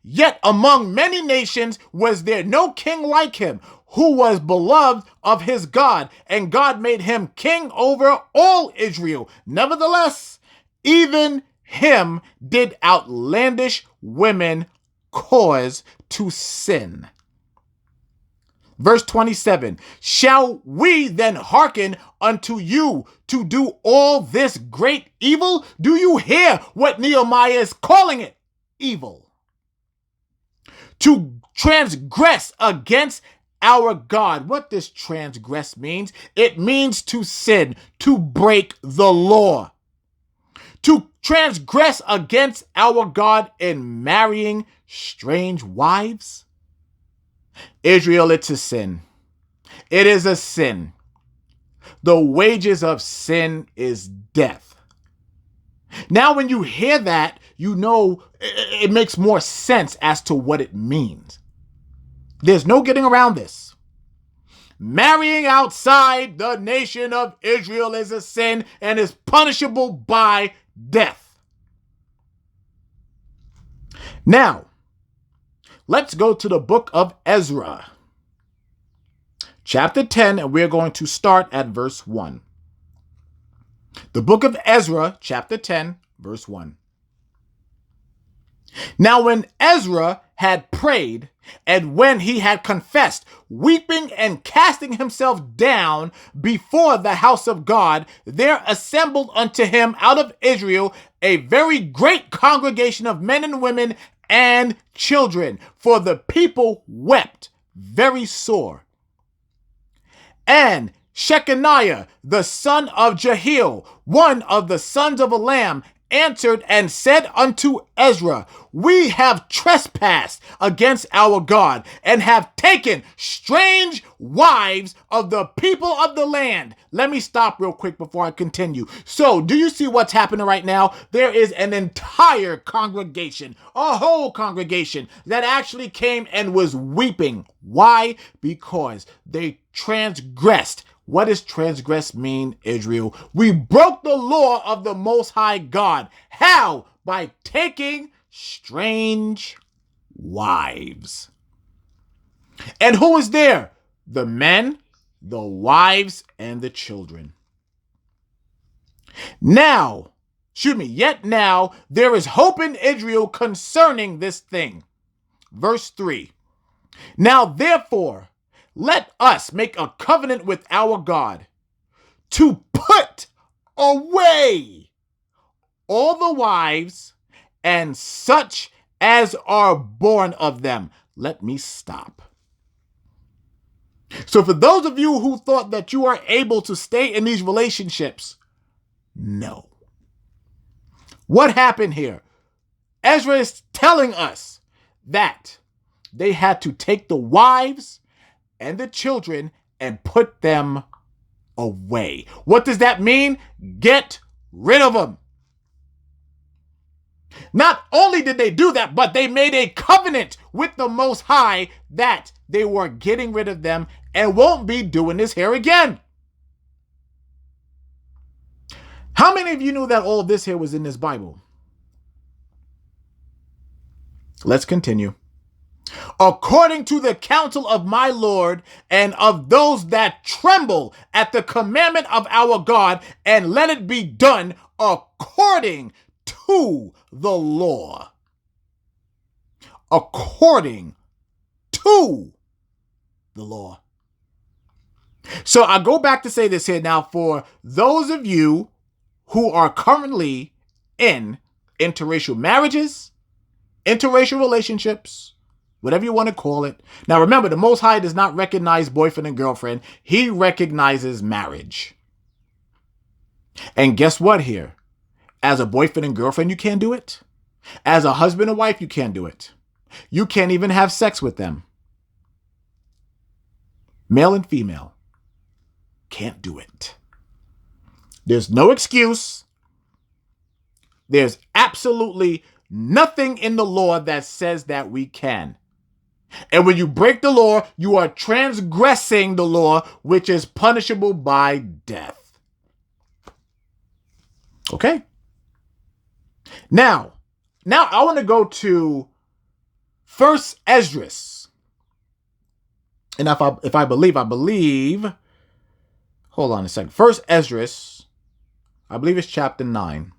Yet among many nations was there no king like him, who was beloved of his God, and God made him king over all Israel. Nevertheless, even him did outlandish women cause to sin. Verse 27, shall we then hearken unto you to do all this great evil? Do you hear what Nehemiah is calling it? Evil. To transgress against our God. What does transgress means? It means to sin, to break the law. To transgress against our God in marrying strange wives. Israel, it's a sin. It is a sin. The wages of sin is death. Now, when you hear that, you know it makes more sense as to what it means. There's no getting around this. Marrying outside the nation of Israel is a sin and is punishable by death. Now, let's go to the book of Ezra. chapter 10, and we're going to start at verse 1. The book of Ezra, chapter 10, verse 1. Now when Ezra had prayed, and when he had confessed, weeping and casting himself down before the house of God, there assembled unto him out of Israel a very great congregation of men and women and children, for the people wept very sore. And Shechaniah, the son of Jehiel, one of the sons of Elam, answered and said unto Ezra, we have trespassed against our God, and have taken strange wives of the people of the land. Let me stop real quick before I continue. So, do you see what's happening right now? There is an entire congregation, a whole congregation, that actually came and was weeping. Why? Because they transgressed. What does transgress mean, Israel? We broke the law of the Most High God. How? By taking strange wives. And who is there? The men, the wives, and the children. Yet now there is hope in Israel concerning this thing. Verse 3. Now therefore, let us make a covenant with our God to put away all the wives and such as are born of them. Let me stop. So for those of you who thought that you are able to stay in these relationships, no. What happened here? Ezra is telling us that they had to take the wives and the children and put them away. What does that mean? Get rid of them. Not only did they do that, but they made a covenant with the Most High that they were getting rid of them and won't be doing this here again. How many of you knew that all of this here was in this Bible? Let's continue. According to the counsel of my Lord and of those that tremble at the commandment of our God, and let it be done according to the law. According to the law. So I go back to say this here now for those of you who are currently in interracial marriages, interracial relationships, whatever you want to call it. Now remember, the Most High does not recognize boyfriend and girlfriend. He recognizes marriage. And guess what here? As a boyfriend and girlfriend, you can't do it. As a husband and wife, you can't do it. You can't even have sex with them. Male and female can't do it. There's no excuse. There's absolutely nothing in the law that says that we can. And when you break the law, you are transgressing the law, which is punishable by death. Okay? Now I want to go to First Esdras. And if I believe, hold on a second. First Esdras, I believe it's chapter 9.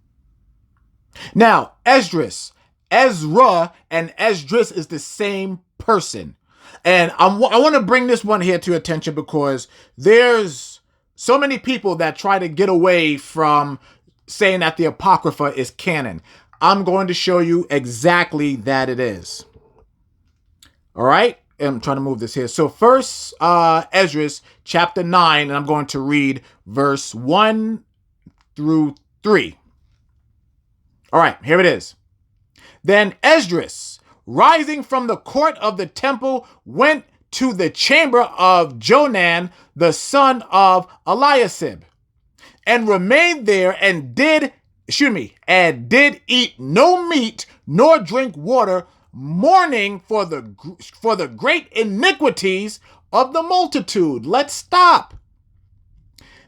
Now, Esdras, Ezra and Esdras is the same person. And I want to bring this one here to your attention because there's so many people that try to get away from saying that the Apocrypha is canon. I'm going to show you exactly that it is. All right? I'm trying to move this here. So first, Esdras chapter 9, and I'm going to read verse 1 through 3. All right, here it is. Then Esdras, rising from the court of the temple, went to the chamber of Jonan, the son of Eliasib, and remained there and did eat no meat nor drink water, mourning for the great iniquities of the multitude. Let's stop.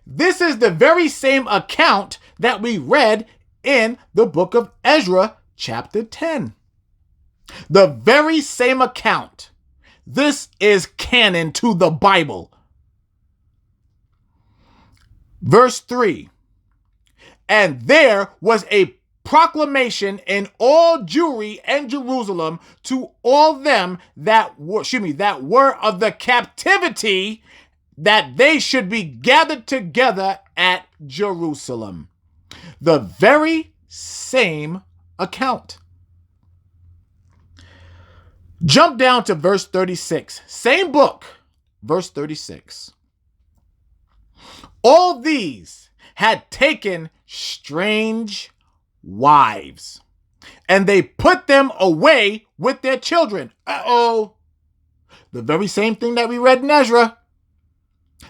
This is the very same account that we read in the book of Ezra, chapter 10. The very same account. This is canon to the Bible. Verse 3. And there was a proclamation in all Jewry and Jerusalem to all them that were of the captivity, that they should be gathered together at Jerusalem. The very same account. Jump down to verse 36. Same book, verse 36. All these had taken strange wives, and they put them away with their children. The very same thing that we read in Ezra.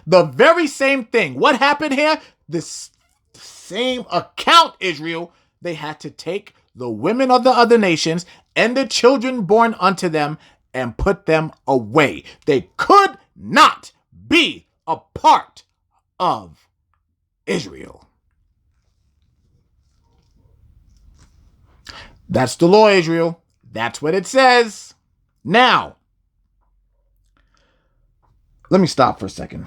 The very same thing. What happened here? This same account, Israel. They had to take the women of the other nations and the children born unto them and put them away. They could not be a part of Israel. That's the law, Israel. That's what it says. Now, let me stop for a second.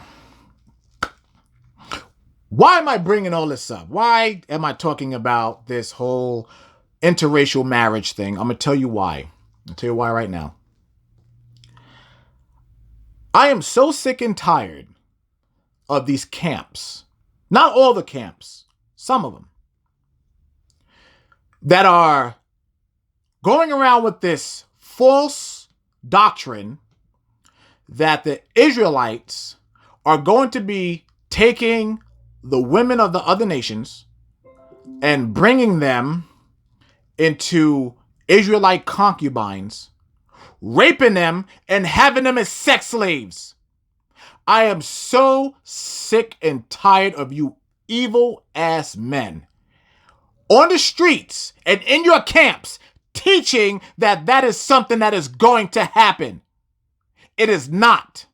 Why am I bringing all this up? Why am I talking about this whole interracial marriage thing? I'm going to tell you why. I'll tell you why right now. I am so sick and tired of these camps. Not all the camps, some of them, that are going around with this false doctrine that the Israelites are going to be taking the women of the other nations and bringing them into Israelite concubines, raping them and having them as sex slaves. I am so sick and tired of you evil ass men on the streets and in your camps teaching that that is something that is going to happen. It is not.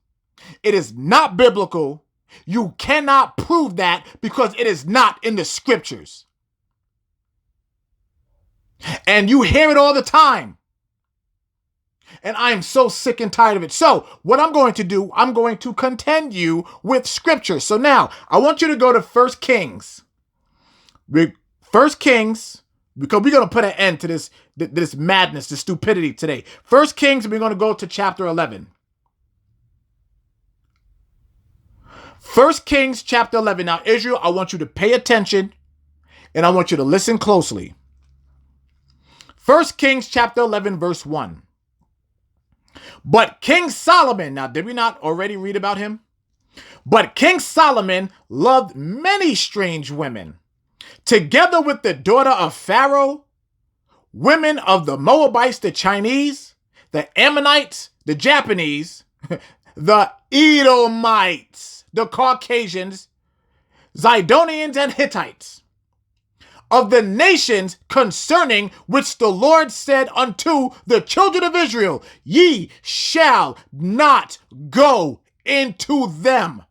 It is not biblical. You cannot prove that because it is not in the scriptures. And you hear it all the time. And I am so sick and tired of it. So what I'm going to do, I'm going to contend you with scripture. So now I want you to go to 1 Kings. 1 Kings, because we're going to put an end to this madness, this stupidity today. 1 Kings, we're going to go to chapter 11. 1 Kings chapter 11. Now, Israel, I want you to pay attention and I want you to listen closely. 1 Kings chapter 11, verse 1. But King Solomon, now did we not already read about him? But King Solomon loved many strange women, together with the daughter of Pharaoh, women of the Moabites, the Chinese, the Ammonites, the Japanese, the Edomites, the Caucasians, Zidonians, and Hittites, of the nations concerning which the Lord said unto the children of Israel, ye shall not go into them.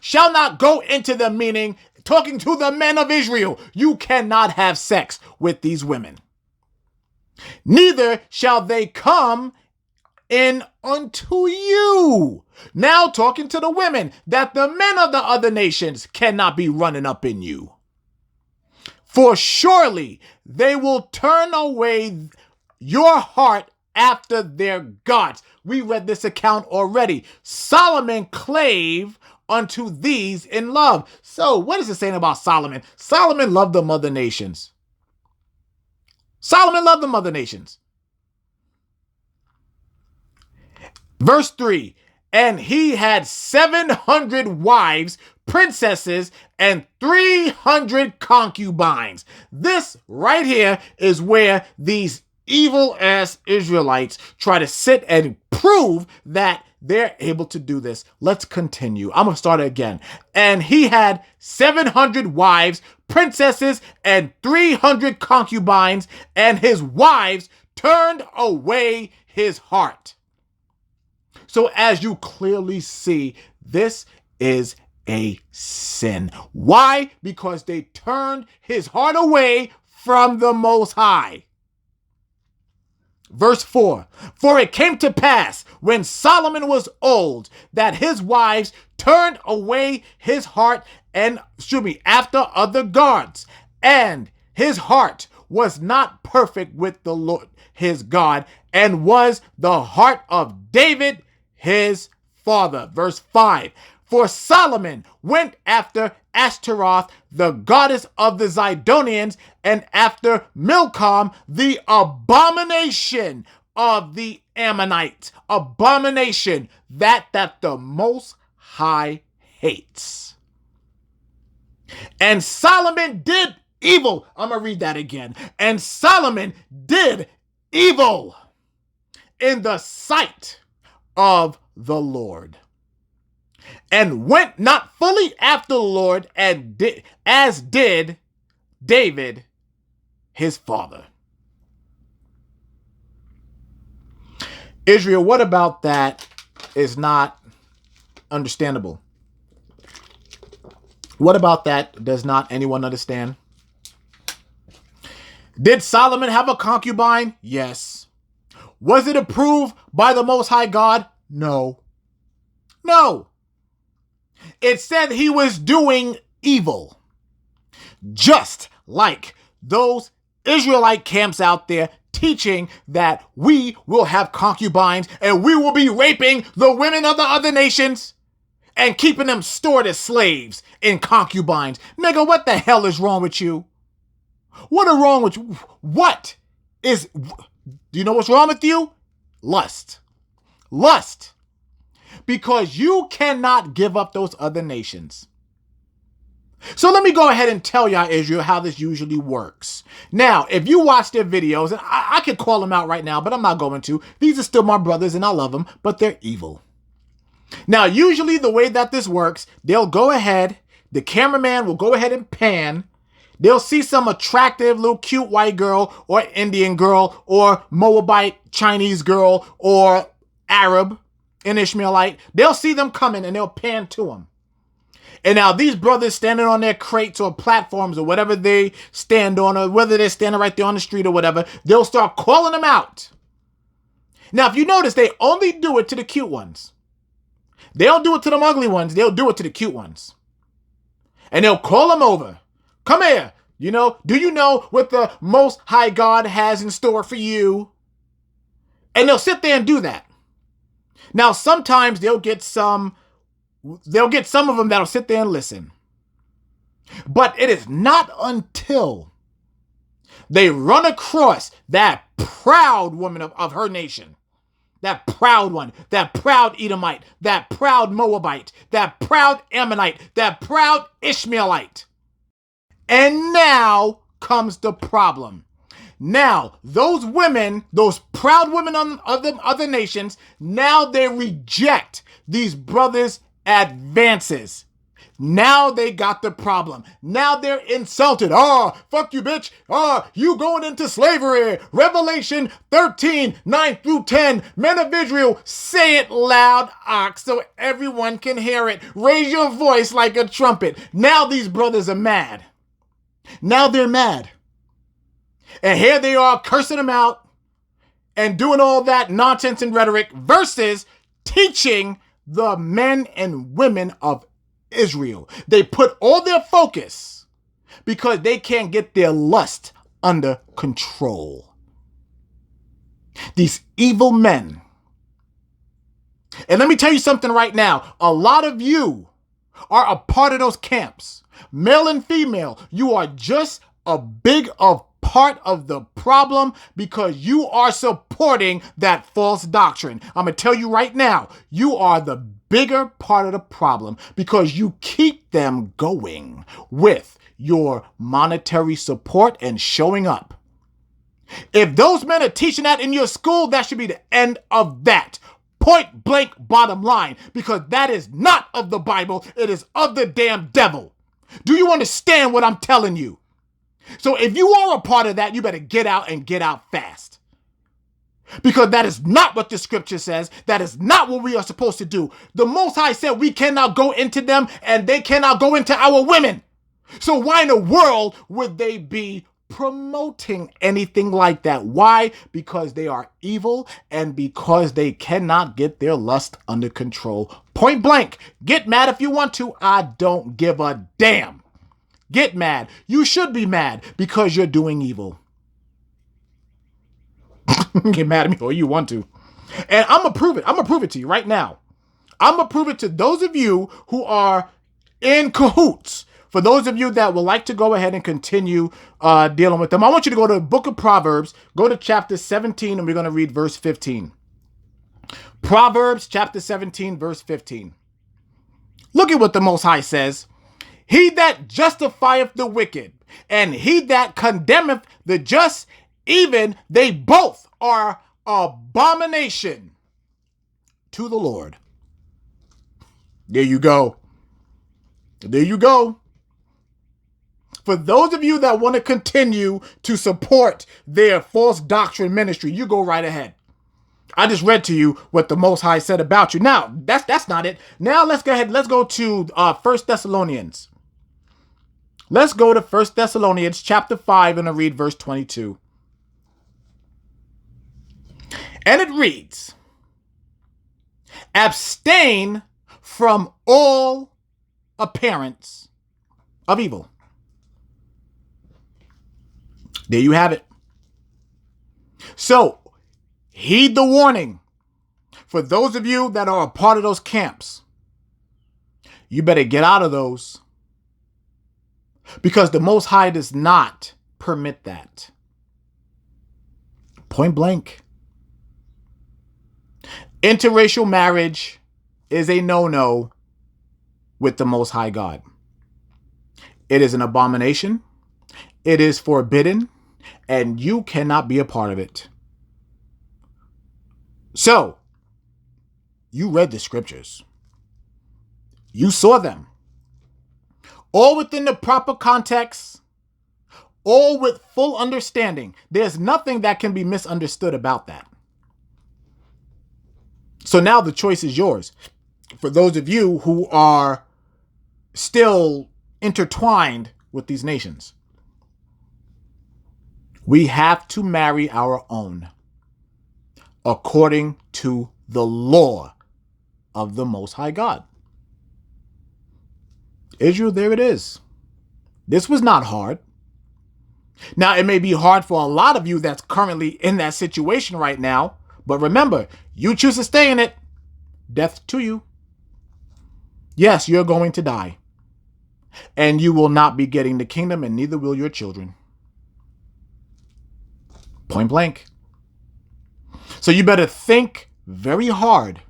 Shall not go into them, meaning talking to the men of Israel. You cannot have sex with these women. Neither shall they come in unto you. Now talking to the women, that the men of the other nations cannot be running up in you. For surely they will turn away your heart after their gods. We read this account already. Solomon clave unto these in love. So what is it saying about Solomon? Solomon loved the other nations. Solomon loved the other nations. Verse 3. And he had 700 wives, princesses, and 300 concubines. This right here is where these evil ass Israelites try to sit and prove that they're able to do this. Let's continue. I'm going to start it again. And he had 700 wives, princesses, and 300 concubines, and his wives turned away his heart. So as you clearly see, this is a sin. Why? Because they turned his heart away from the Most High. Verse 4, for it came to pass when Solomon was old that his wives turned away his heart after other gods, and his heart was not perfect with the Lord his God, and was the heart of David his father. Verse 5, for Solomon went after Ashtaroth, the goddess of the Zidonians, and after Milcom, the abomination of the Ammonites. Abomination, that the Most High hates. And Solomon did evil. I'm going to read that again. And Solomon did evil in the sight of the Lord, and went not fully after the Lord, and as did David his father. Israel, what about that is not understandable? What about that does not anyone understand? Did Solomon have a concubine? Yes. Was it approved by the Most High God? No. No. It said he was doing evil. Just like those Israelite camps out there teaching that we will have concubines and we will be raping the women of the other nations and keeping them stored as slaves in concubines. Nigga, what the hell is wrong with you? What is wrong with you? Do you know what's wrong with you? Lust. Lust. Because you cannot give up those other nations. So let me go ahead and tell y'all, Israel, how this usually works. Now, if you watch their videos, and I could call them out right now, but I'm not going to. These are still my brothers and I love them, but they're evil. Now, usually the way that this works, they'll go ahead, the cameraman will go ahead and pan. They'll see some attractive little cute white girl or Indian girl or Moabite Chinese girl or Arab and Ishmaelite. They'll see them coming and they'll pan to them. And now these brothers standing on their crates or platforms or whatever they stand on, or whether they're standing right there on the street or whatever, they'll start calling them out. Now, if you notice, they only do it to the cute ones. They don't do it to them ugly ones. They'll do it to the cute ones. And they'll call them over. Come here. Do you know what the Most High God has in store for you? And they'll sit there and do that. Now, sometimes they'll get some of them that'll sit there and listen. But it is not until they run across that proud woman of her nation, that proud one, that proud Edomite, that proud Moabite, that proud Ammonite, that proud Ishmaelite. And now comes the problem. Now, those women, those proud women of the other nations, now they reject these brothers' advances. Now they got the problem. Now they're insulted. Oh, fuck you, bitch. Oh, you going into slavery. Revelation 13, 9 through 10. Men of Israel, say it loud, ox, so everyone can hear it. Raise your voice like a trumpet. Now these brothers are mad. Now they're mad. And here they are cursing them out and doing all that nonsense and rhetoric versus teaching the men and women of Israel. They put all their focus because they can't get their lust under control. These evil men. And let me tell you something right now. A lot of you are a part of those camps. Male and female, you are just a big part of the problem because you are supporting that false doctrine. I'm going to tell you right now, you are the bigger part of the problem because you keep them going with your monetary support and showing up. If those men are teaching that in your school, that should be the end of that. Point blank bottom line, because that is not of the Bible. It is of the damn devil. Do you understand what I'm telling you? So if you are a part of that, you better get out and get out fast. Because that is not what the scripture says. That is not what we are supposed to do. The Most High said we cannot go into them and they cannot go into our women. So why in the world would they be promoting anything like that. Why? Because they are evil and because they cannot get their lust under control. Point blank. Get mad if you want to. I don't give a damn. Get mad. You should be mad because you're doing evil. Get mad at me or you want to. And I'm going to prove it. I'm going to prove it to you right now. I'm going to prove it to those of you who are in cahoots. For those of you that would like to go ahead and continue dealing with them, I want you to go to the book of Proverbs, go to chapter 17, and we're going to read verse 15. Proverbs chapter 17, verse 15. Look at what the Most High says. He that justifieth the wicked, and he that condemneth the just, even they both are abomination to the Lord. There you go. There you go. For those of you that want to continue to support their false doctrine ministry, you go right ahead. I just read to you what the Most High said about you. Now, that's not it. Now let's go ahead. Let's go to 1 Thessalonians. Let's go to 1 Thessalonians chapter 5 and I'll read verse 22. And it reads, abstain from all appearance of evil. There you have it. So, heed the warning. For those of you that are a part of those camps, you better get out of those. Because the Most High does not permit that. Point blank. Interracial marriage is a no-no with the Most High God. It is an abomination. It is forbidden. And you cannot be a part of it. So, you read the scriptures. You saw them. All within the proper context. All with full understanding. There's nothing that can be misunderstood about that. So now the choice is yours. For those of you who are still intertwined with these nations. We have to marry our own according to the law of the Most High God. Israel, there it is. This was not hard. Now, it may be hard for a lot of you that's currently in that situation right now, but remember, you choose to stay in it, death to you. Yes, you're going to die, and you will not be getting the kingdom, and neither will your children. Point blank. So you better think very hard.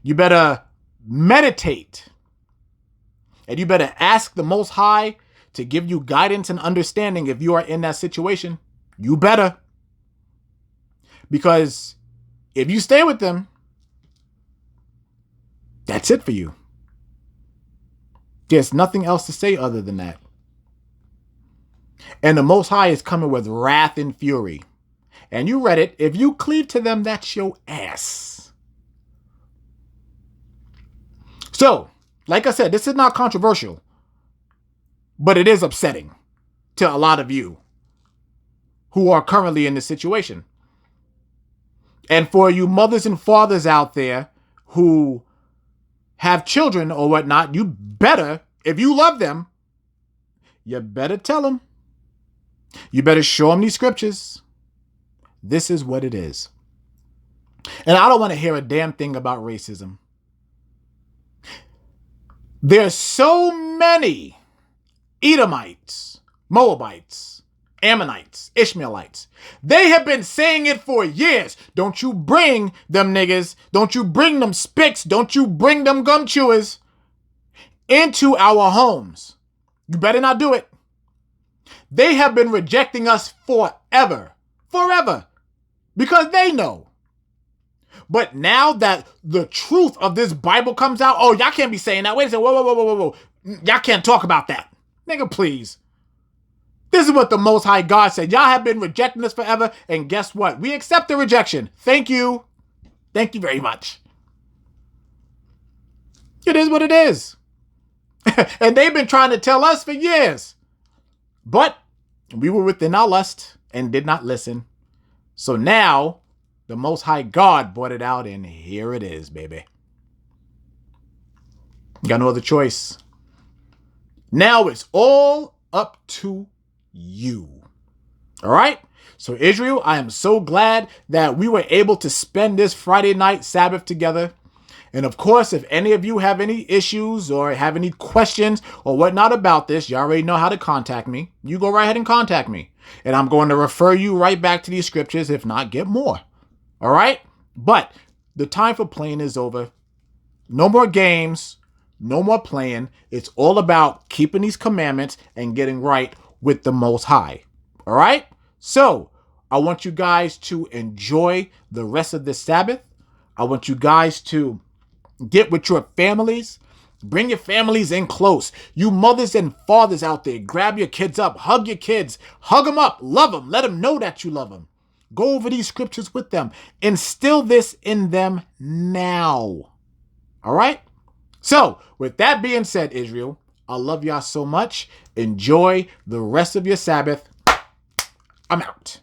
You better meditate. And you better ask the Most High to give you guidance and understanding if you are in that situation. You better. Because if you stay with them, that's it for you. There's nothing else to say other than that. And the Most High is coming with wrath and fury. And you read it. If you cleave to them, that's your ass. So, like I said, this is not controversial. But it is upsetting to a lot of you who are currently in this situation. And for you mothers and fathers out there who have children or whatnot, you better, if you love them, you better tell them. You better show them these scriptures. This is what it is. And I don't want to hear a damn thing about racism. There's so many Edomites, Moabites, Ammonites, Ishmaelites. They have been saying it for years. Don't you bring them niggas. Don't you bring them spicks. Don't you bring them gum chewers into our homes. You better not do it. They have been rejecting us forever. Forever. Because they know. But now that the truth of this Bible comes out, oh, y'all can't be saying that. Wait a second. Whoa. Y'all can't talk about that. Nigga, please. This is what the Most High God said. Y'all have been rejecting us forever. And guess what? We accept the rejection. Thank you. Thank you very much. It is what it is. And they've been trying to tell us for years. But We were within our lust and did not listen. So now the Most High God brought it out, and here it is, baby. Got no other choice. Now it's all up to you. All right? So Israel, I am so glad that we were able to spend this Friday night Sabbath together. And of course, if any of you have any issues or have any questions or whatnot about this, you already know how to contact me. You go right ahead and contact me. And I'm going to refer you right back to these scriptures, if not, get more. All right? But the time for playing is over. No more games. No more playing. It's all about keeping these commandments and getting right with the Most High. All right? So, I want you guys to enjoy the rest of this Sabbath. I want you guys to get with your families. Bring your families in close. You mothers and fathers out there, grab your kids up. Hug your kids. Hug them up. Love them. Let them know that you love them. Go over these scriptures with them. Instill this in them now. All right? So, with that being said, Israel, I love y'all so much. Enjoy the rest of your Sabbath. I'm out.